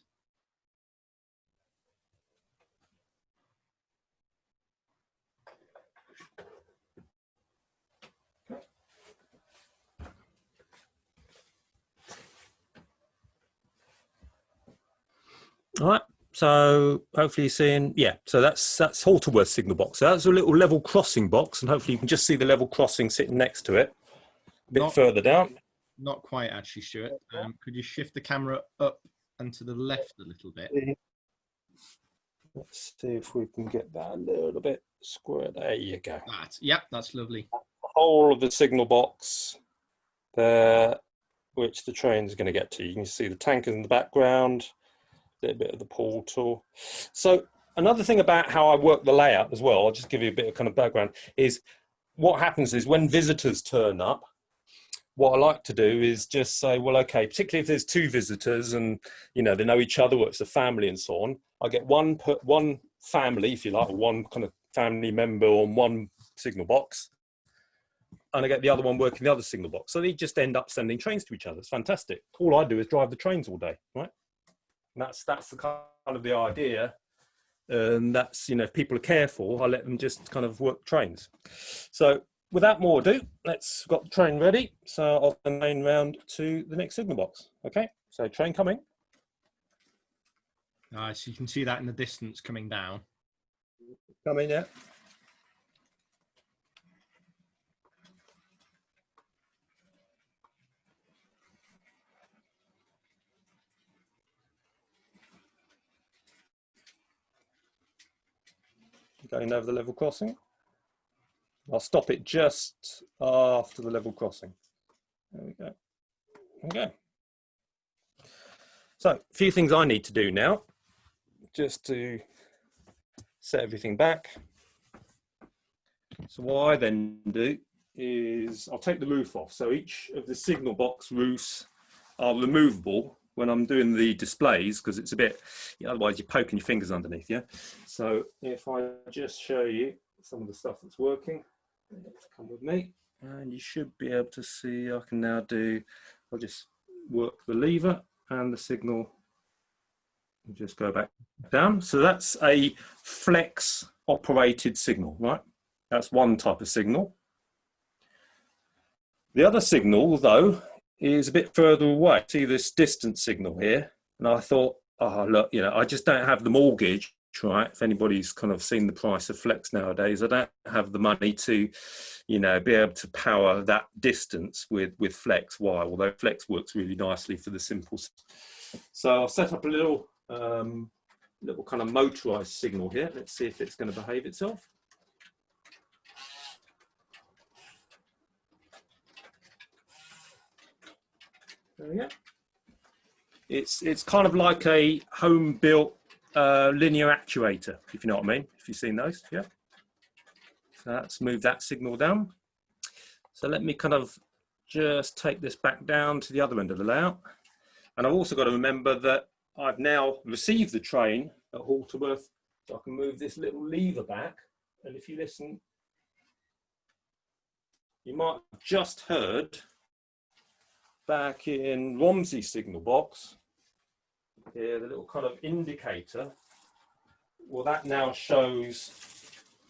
[SPEAKER 6] All right, so hopefully you're seeing, yeah, so that's Halterworth signal box. So that's a little level crossing box, and hopefully you can just see the level crossing sitting next to it, a bit further down.
[SPEAKER 1] Not quite, actually, Stuart. Could you shift the camera up and to the left a little bit?
[SPEAKER 6] Let's see if we can get that a little bit square. There you go.
[SPEAKER 1] That's lovely.
[SPEAKER 6] The whole of the signal box there, which the train's going to get to. You can see the tankers in the background, a little bit of the portal. So another thing about how I work the layout as well, I'll just give you a bit of kind of background, is what happens is when visitors turn up, what I like to do is just say, well, okay, particularly if there's two visitors and, you know, they know each other, or it's a family and so on, I get one family, if you like, or one kind of family member on one signal box, and I get the other one working the other signal box. So they just end up sending trains to each other. It's fantastic. All I do is drive the trains all day, right? And that's the kind of the idea. And that's, you know, if people are careful, I let them just kind of work trains. So without more ado, let's got the train ready. So I'll turn the train round to the next signal box. Okay, so train coming.
[SPEAKER 1] So you can see that in the distance coming down.
[SPEAKER 6] Coming, yeah. Going over the level crossing. I'll stop it just after the level crossing. There we go. Okay. So a few things I need to do now, just to set everything back. So what I then do is I'll take the roof off. So each of the signal box roofs are removable when I'm doing the displays, because it's a bit, otherwise you're poking your fingers underneath, yeah? So if I just show you some of the stuff that's working, come with me, and you should be able to see, I can now do, I'll just work the lever and the signal will just go back down. So that's a flex operated signal, right? That's one type of signal. The other signal, though, is a bit further away. See this distance signal here? And I thought, oh, look, you know, I just don't have the mortgage, right? If anybody's kind of seen the price of flex nowadays, I don't have the money to, you know, be able to power that distance with flex. Why? Although flex works really nicely for the simple. So I'll set up a little kind of motorized signal here. Let's see if it's going to behave itself. There we go. It's kind of like a home-built linear actuator, if you know what I mean. If you've seen those, yeah. So let's move that signal down. So let me kind of just take this back down to the other end of the layout. And I've also got to remember that I've now received the train at Halterworth, so I can move this little lever back. And if you listen, you might have just heard back in Romsey signal box, here, the little kind of indicator, well, that now shows,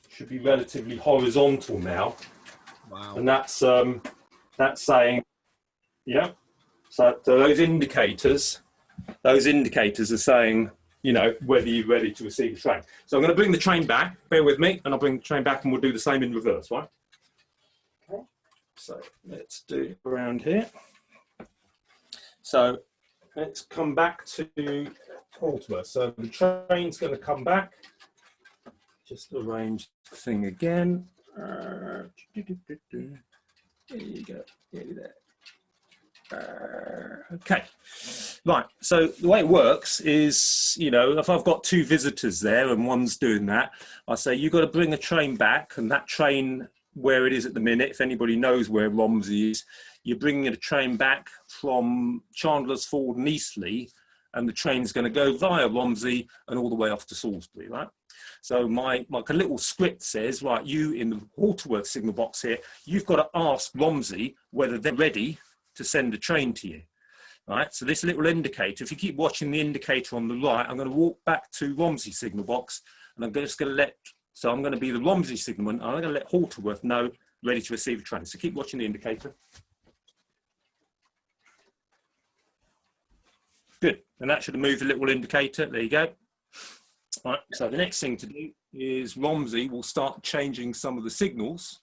[SPEAKER 6] should be relatively horizontal now.
[SPEAKER 1] Wow.
[SPEAKER 6] And that's saying, yeah, so those indicators are saying, you know, whether you're ready to receive the train. So I'm going to bring the train back, bear with me, and I'll bring the train back and we'll do the same in reverse, right? Okay. So let's do it around here. So let's come back to Halterworth. So the train's going to come back. Just arrange the thing again. There you go. Nearly there. Okay. Right. So the way it works is, you know, if I've got two visitors there and one's doing that, I say you've got to bring a train back, and that train where it is at the minute, if anybody knows where Romsey is, you're bringing a train back from Chandler's Ford and Eastleigh, and the train's going to go via Romsey and all the way off to Salisbury, right? So my little script says, right, you in the Halterworth signal box here, you've got to ask Romsey whether they're ready to send a train to you, right? So this little indicator, if you keep watching the indicator on the right, I'm going to walk back to Romsey signal box, and I'm just going to let, so I'm going to be the Romsey signalman, and I'm going to let Halterworth know ready to receive a train. So keep watching the indicator. Good, and that should have moved the little indicator. There you go. Right, so the next thing to do is Romsey will start changing some of the signals.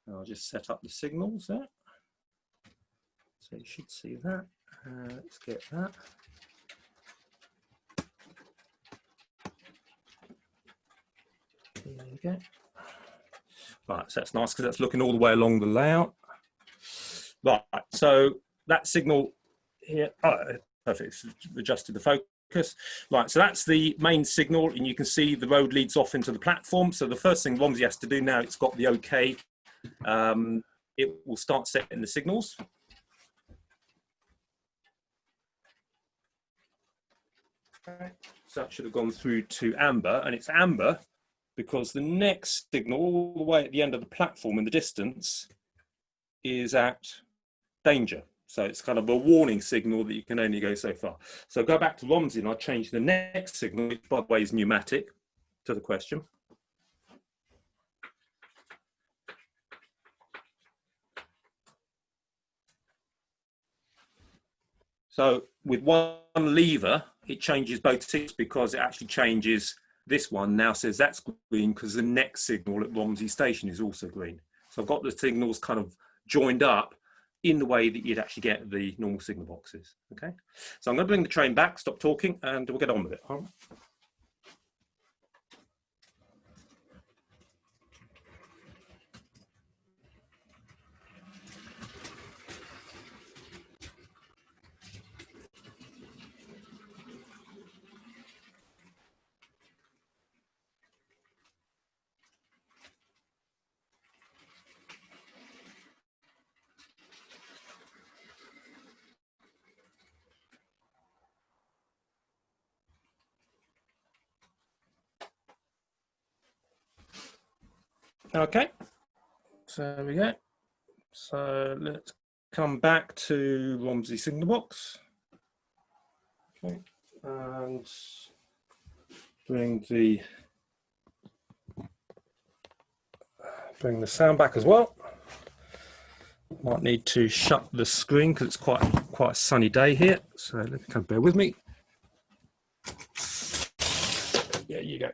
[SPEAKER 6] I'll just set up the signals there. So you should see that. Let's get that. There you go. Right, so that's nice because that's looking all the way along the layout. Right, so that signal here, perfect, adjusted the focus. Right, so that's the main signal, and you can see the road leads off into the platform. So the first thing Romsey has to do now, it's got the OK, it will start setting the signals. Okay. So that should have gone through to amber, and it's amber because the next signal all the way at the end of the platform in the distance is at danger. So it's kind of a warning signal that you can only go so far. So go back to Romsey and I'll change the next signal, which by the way is pneumatic, to the question. So with one lever, it changes both signals because it actually changes this one now says that's green because the next signal at Romsey Station is also green. So I've got the signals kind of joined up in the way that you'd actually get the normal signal boxes. Okay, so I'm going to bring the train back, stop talking, and we'll get on with it. All right. Okay, so there we go. So let's come back to Romsey signal box. Okay, and bring the sound back as well. Might need to shut the screen because it's quite a sunny day here. So let me kind of bear with me. There you go.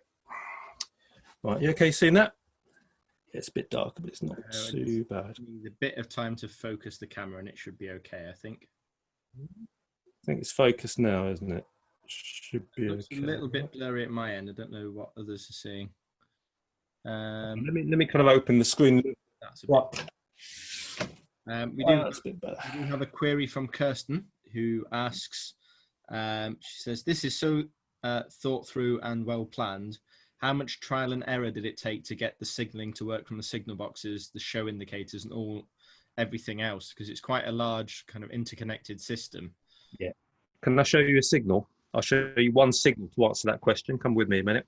[SPEAKER 6] Right, you okay seeing that? Yeah, it's a bit dark, but it's not too bad.
[SPEAKER 1] Need a bit of time to focus the camera and it should be okay, I think.
[SPEAKER 6] I think it's focused now, isn't it? Should be
[SPEAKER 1] Looks
[SPEAKER 6] okay.
[SPEAKER 1] a little bit blurry at my end. I don't know what others are seeing.
[SPEAKER 6] Let me kind of open the screen.
[SPEAKER 1] That's a bit. We do have a query from Kirsten who asks, she says, this is so thought through and well planned. How much trial and error did it take to get the signalling to work from the signal boxes, the show indicators and everything else? Because it's quite a large kind of interconnected system.
[SPEAKER 6] Yeah. Can I show you a signal? I'll show you one signal to answer that question. Come with me a minute.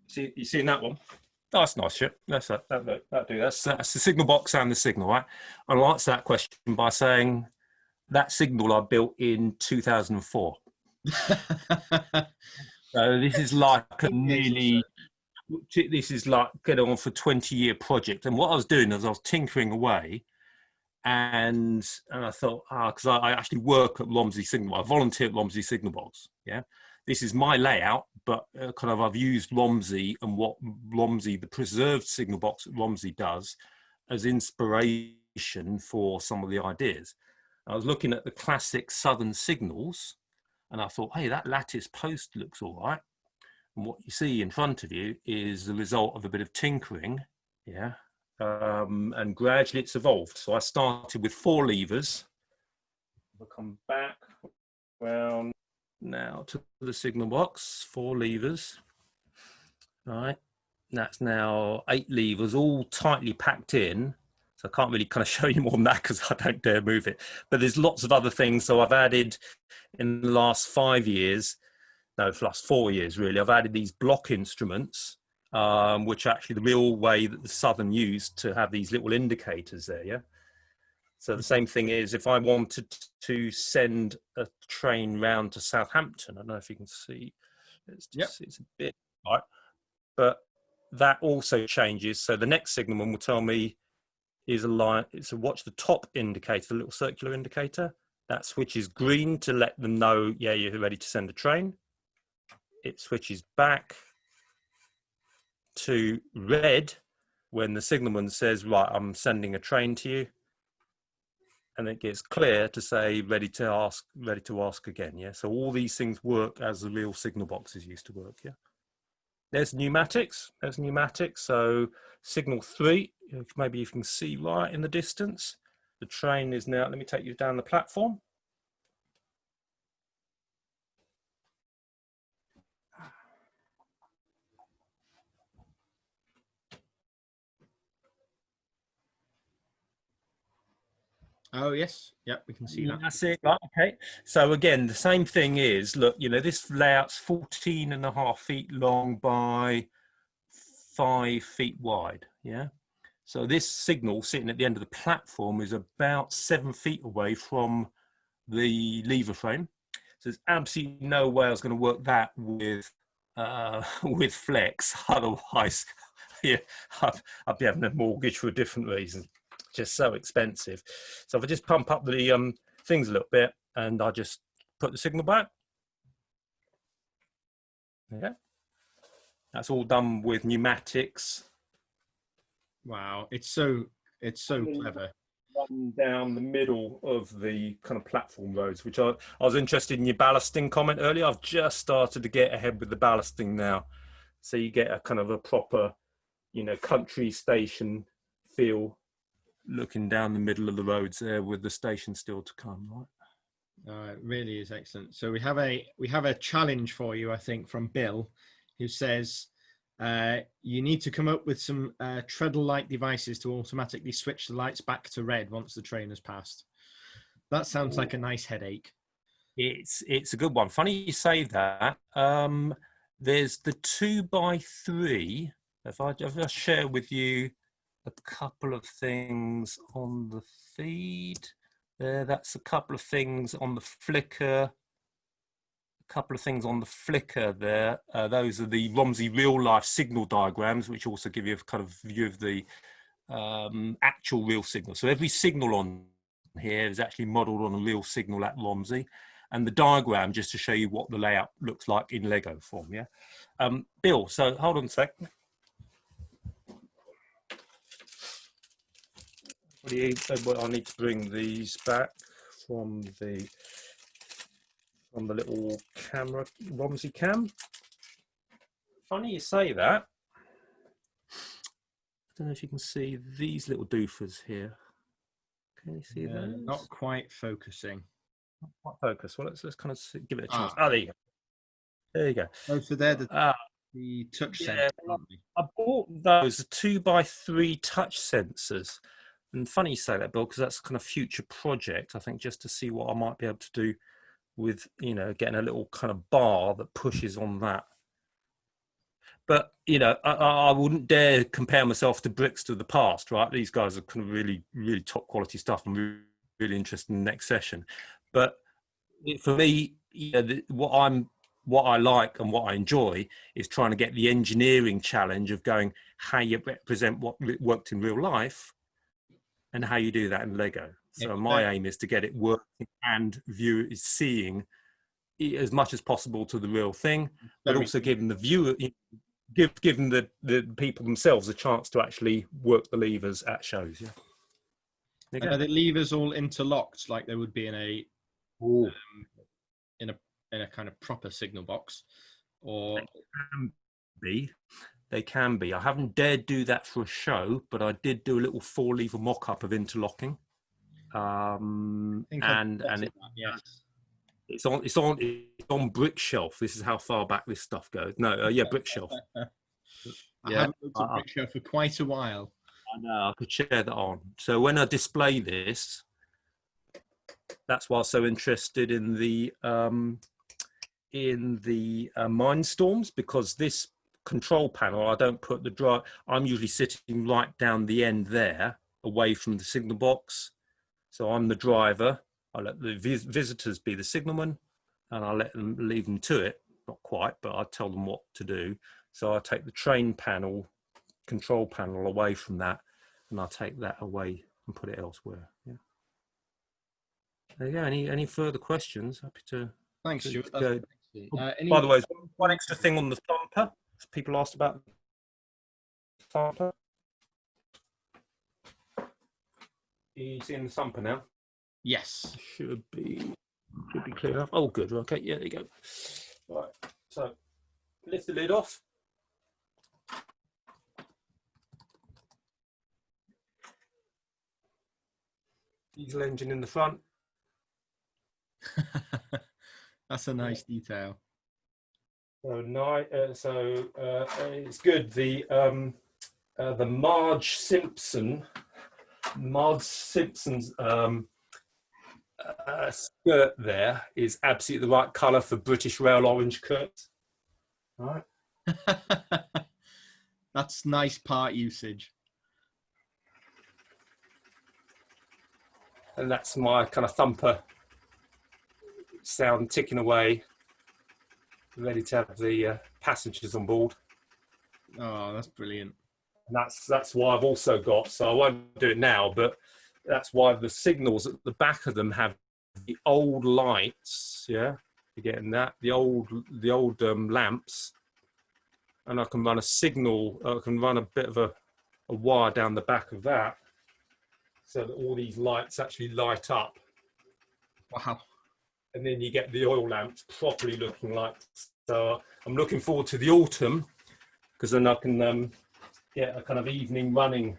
[SPEAKER 6] See, you seeing that one? Oh, that's nice shit. That'll do. That's the signal box and the signal, right? I'll answer that question by saying that signal I built in 2004. So this is like this is like getting on for a 20-year project. And what I was doing is I was tinkering away, and I thought, because I actually work at Romsey Signal. I volunteer at Romsey Signal Box. Yeah. This is my layout, but kind of I've used Romsey and what Romsey, the preserved signal box that Romsey does, as inspiration for some of the ideas. I was looking at the classic Southern signals, and I thought, hey, that lattice post looks all right. And what you see in front of you is the result of a bit of tinkering, yeah, and gradually it's evolved. So I started with 4 levers. I'll come back round. Now to the signal box, 4 levers, right? That's now 8 levers, all tightly packed in. So I can't really kind of show you more than that because I don't dare move it. But there's lots of other things. So I've added in the last 5 years, no, for the last 4 years really, I've added these block instruments, which are actually the real way that the Southern used to have these little indicators there, yeah? So the same thing is if I wanted to send a train round to Southampton, I don't know if you can see, it's a bit, right? But that also changes. So the next signalman will tell me is a line, watch the top indicator, the little circular indicator. That switches green to let them know, yeah, you're ready to send a train. It switches back to red when the signalman says, right, I'm sending a train to you. And it gets clear to say ready to ask again. Yeah. So all these things work as the real signal boxes used to work. Yeah. There's pneumatics. So signal 3, maybe you can see right in the distance. The train is now, let me take you down the platform.
[SPEAKER 1] Oh, yes. Yep, we can see that.
[SPEAKER 6] That's it. Right, okay. So again, the same thing is, look, you know, this layout's 14.5 feet long by 5 feet wide. Yeah. So this signal sitting at the end of the platform is about 7 feet away from the lever frame. So there's absolutely no way I was going to work that with flex. Otherwise, yeah, I'd be having a mortgage for a different reason. Just so expensive. So if I just pump up the things a little bit and I just put the signal back. Yeah. That's all done with pneumatics.
[SPEAKER 1] Wow, it's so clever.
[SPEAKER 6] Run down the middle of the kind of platform roads, which I was interested in your ballasting comment earlier. I've just started to get ahead with the ballasting now. So you get a kind of a proper, you know, country station feel, looking down the middle of the roads there with the station still to come, right?
[SPEAKER 1] It really is excellent. So we have a challenge for you, I think, from Bill, who says you need to come up with some treadle-like devices to automatically switch the lights back to red once the train has passed. That sounds like a nice headache.
[SPEAKER 6] It's a good one. Funny you say that. There's the 2x3. If I share with you a couple of things on the feed there, that's a couple of things on the flicker. A couple of things on the flicker there. Those are the Romsey real life signal diagrams, which also give you a kind of view of the actual real signal. So every signal on here is actually modelled on a real signal at Romsey, and the diagram just to show you what the layout looks like in Lego form. Yeah, Bill. So hold on a sec. I need to bring these back from the little camera, Romsey cam. Funny you say that. I don't know if you can see these little doofers here. Can you see those?
[SPEAKER 1] Not quite focusing.
[SPEAKER 6] Not quite focus. Well, let's kind of give it a chance. There you go. There you go.
[SPEAKER 1] Oh, so they're the touch sensors.
[SPEAKER 6] I bought those 2x3 touch sensors. And funny you say that, Bill, because that's kind of future project. I think just to see what I might be able to do with, you know, getting a little kind of bar that pushes on that. But, you know, I wouldn't dare compare myself to Bricks of the past, right? These guys are kind of really, really top quality stuff. I'm really, really interested in the next session. But for me, you know, what I like and what I enjoy is trying to get the engineering challenge of going how you represent what worked in real life and how you do that in Lego. So my aim is to get it working and seeing as much as possible to the real thing, but also giving the viewer, giving the people themselves a chance to actually work the levers at shows. Yeah.
[SPEAKER 1] Are the levers all interlocked like they would be in a in a kind of proper signal box, or
[SPEAKER 6] they can be. I haven't dared do that for a show, but I did do a little 4-lever mock-up of interlocking. It's on brick shelf. This is how far back this stuff goes. No, brick shelf.
[SPEAKER 1] I haven't looked at brick shelf for quite a while.
[SPEAKER 6] I know, I could share that on. So when I display this, that's why I'm so interested in the Mindstorms, because this control panel, I don't put the drive. I'm usually sitting right down the end there, away from the signal box. So I'm the driver. I let the visitors be the signalman, and I let them leave them to it. Not quite, but I tell them what to do. So I take the train panel, control panel away from that, and I take that away and put it elsewhere. Yeah. There you go. Any further questions? Happy to.
[SPEAKER 1] Thanks, Stuart.
[SPEAKER 6] By the way, one extra thing on the thumper. People asked about the thumper. You seeing the thumper now?
[SPEAKER 1] Yes.
[SPEAKER 6] Should be clear enough. Oh, good. Okay, yeah, there you go. Right. So lift the lid off. Diesel engine in the front.
[SPEAKER 1] That's a nice detail.
[SPEAKER 6] So it's good. The Marge Simpson's skirt there is absolutely the right colour for British Rail orange curtains. All right.
[SPEAKER 1] That's nice part usage.
[SPEAKER 6] And that's my kind of thumper sound ticking away, ready to have the passengers on board.
[SPEAKER 1] Oh, that's brilliant.
[SPEAKER 6] And that's why I've also got, so I won't do it now, but that's why the signals at the back of them have the old lights. Yeah, you're getting that, the old lamps, and I can run a signal. I can run a bit of a wire down the back of that, so that all these lights actually light up.
[SPEAKER 1] Wow.
[SPEAKER 6] And then you get the oil lamps properly looking like. So I'm looking forward to the autumn, because then I can get a kind of evening running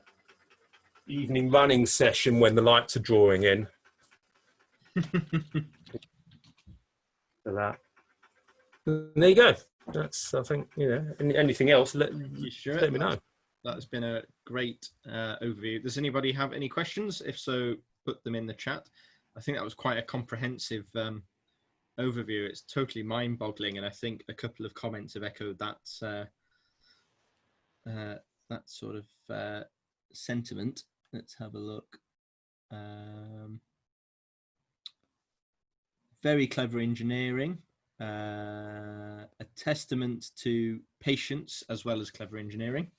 [SPEAKER 6] session when the lights are drawing in. For that. And there you go. That's, I think, you know, anything else, let me know.
[SPEAKER 1] That's been a great overview. Does anybody have any questions? If so, put them in the chat. I think that was quite a comprehensive overview. It's totally mind-boggling, and I think a couple of comments have echoed that sort of sentiment. Let's have a look. Very clever engineering, a testament to patience as well as clever engineering.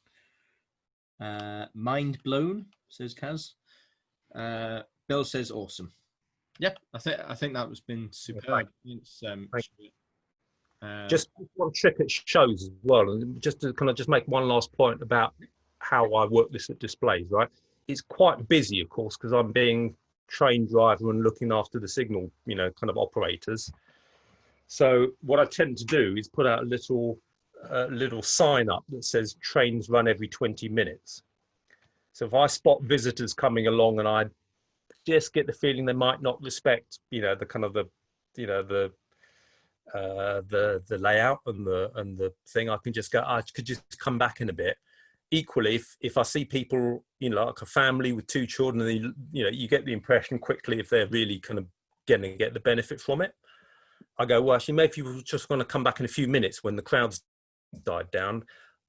[SPEAKER 1] Mind blown, says Kaz. Bill says awesome. Yeah, I think that was been superb. It's,
[SPEAKER 6] just one trick it shows as well, and just to kind of just make one last point about how I work this at displays, right? It's quite busy, of course, because I'm being train driver and looking after the signal, kind of operators. So what I tend to do is put out a little sign up that says trains run every 20 minutes. So if I spot visitors coming along and I just get the feeling they might not respect, the kind of the layout and the thing, I could just come back in a bit. Equally, if I see people, like a family with 2 children, and you get the impression quickly if they're really kind of going to get the benefit from it. I go, well, actually, maybe if you just want to come back in a few minutes when the crowd's died down,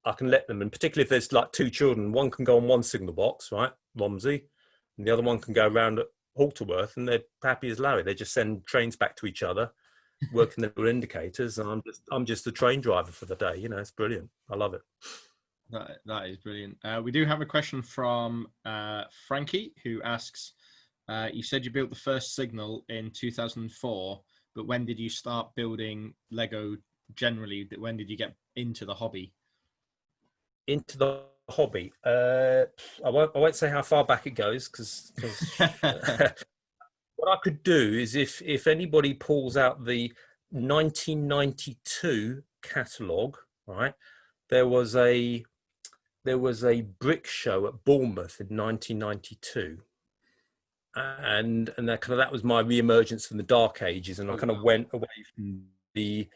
[SPEAKER 6] I can let them. And particularly if there's like 2 children, one can go on one signal box, right, Romsey, and the other one can go around at Halterworth, and they're happy as Larry. They just send trains back to each other, working their indicators, and I'm just the train driver for the day. It's brilliant. I love it.
[SPEAKER 1] That is brilliant. We do have a question from Frankie, who asks, you said you built the first signal in 2004, but when did you start building Lego generally? When did you get into the hobby?
[SPEAKER 6] Into the hobby? I won't say how far back it goes, because what I could do is if anybody pulls out the 1992 catalogue, right, there was a brick show at Bournemouth in 1992, and that was my re-emergence from the Dark Ages, and I kind of went away from the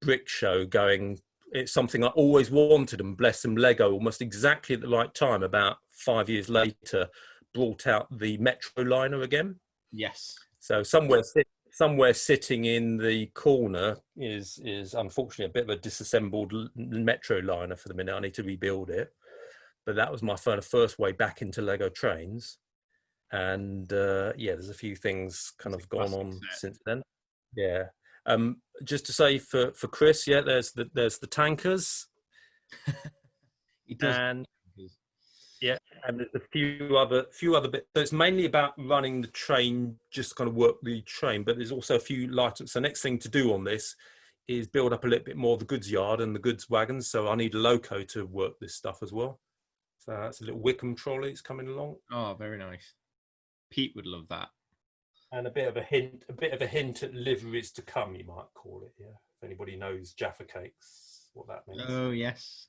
[SPEAKER 6] brick show going, it's something I always wanted, and bless them, Lego almost exactly at the right time, about 5 years later, brought out the Metro liner again.
[SPEAKER 1] Yes.
[SPEAKER 6] So somewhere sitting in the corner is unfortunately a bit of a disassembled Metro liner for the minute. I need to rebuild it. But that was my first way back into Lego trains. And there's a few things kind of gone on since then. Yeah. Just to say for Chris, there's the tankers.
[SPEAKER 1] He does.
[SPEAKER 6] And and there's a few other bits. So it's mainly about running the train, just kind of work the train, but there's also a few light. So next thing to do on this is build up a little bit more of the goods yard and the goods wagons. So I need a loco to work this stuff as well. So that's a little Wickham trolley. It's coming along.
[SPEAKER 1] Oh, very nice. Pete would love that.
[SPEAKER 6] And a bit of a hint at liveries to come, you might call it. Yeah, if anybody knows Jaffa Cakes, what that means.
[SPEAKER 1] Oh yes.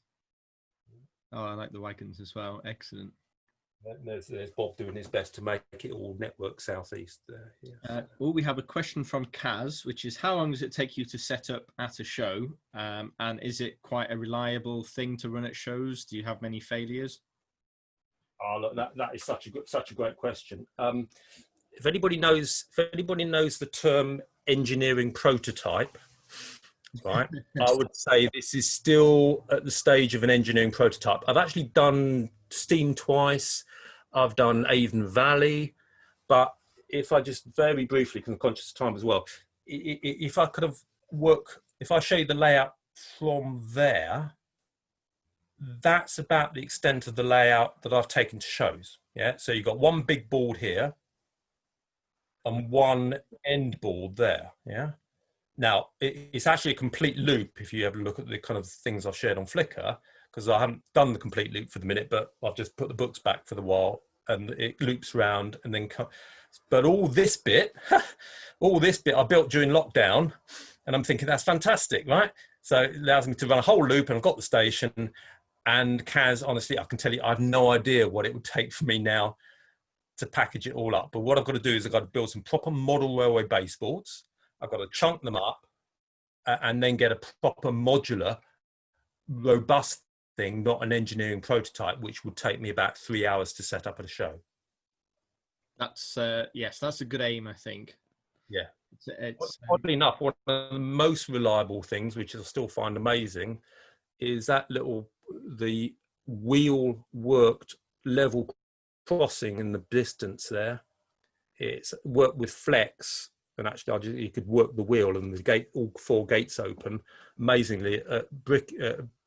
[SPEAKER 1] Oh, I like the wagons as well. Excellent.
[SPEAKER 6] There's Bob doing his best to make it all network southeast.
[SPEAKER 1] We have a question from Kaz, which is, how long does it take you to set up at a show? And is it quite a reliable thing to run at shows? Do you have many failures?
[SPEAKER 6] Oh, look, that is such a great question. If anybody knows the term engineering prototype, right, I would say this is still at the stage of an engineering prototype. I've actually done Steam twice. I've done Avon Valley, but if I just very briefly, because I'm conscious of time as well, if I show you the layout from there, that's about the extent of the layout that I've taken to shows. Yeah, so you've got one big board here and one end board there. Yeah. Now, it's actually a complete loop if you have a look at the kind of things I've shared on Flickr, because I haven't done the complete loop for the minute, but I've just put the books back for the while and it loops around and then but all this bit I built during lockdown, and I'm thinking that's fantastic, right? So it allows me to run a whole loop, and I've got the station. And Kaz, honestly, I can tell you, I have no idea what it would take for me now to package it all up. But what I've got to do is I've got to build some proper model railway baseboards. I've got to chunk them up and then get a proper modular, robust thing, not an engineering prototype, which would take me about 3 hours to set up at a show.
[SPEAKER 1] That's yes, that's a good aim, I think.
[SPEAKER 6] Yeah.
[SPEAKER 1] It's
[SPEAKER 6] Oddly enough, one of the most reliable things, which I still find amazing, is that the wheel worked level crossing in the distance there. It's worked with flex, and actually you could work the wheel and the gate, all 4 gates open. Amazingly, at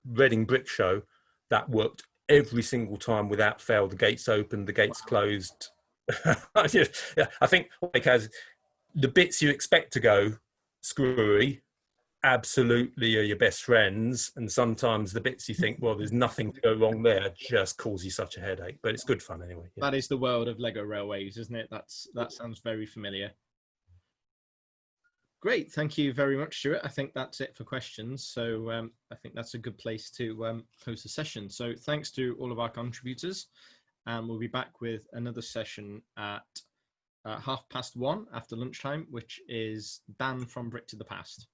[SPEAKER 6] Reading Brick Show, that worked every single time without fail. The gates opened, the gates closed. Yeah, I think because the bits you expect to go screwy absolutely are your best friends, and sometimes the bits you think, well, there's nothing to go wrong there, just cause you such a headache. But it's good fun anyway. Yeah.
[SPEAKER 1] That is the world of Lego Railways, isn't it? That sounds very familiar. Great, thank you very much, Stuart. I think that's it for questions. So I think that's a good place to close the session. So thanks to all of our contributors, and we'll be back with another session at 1:30 after lunchtime, which is Dan from Brick to the Past.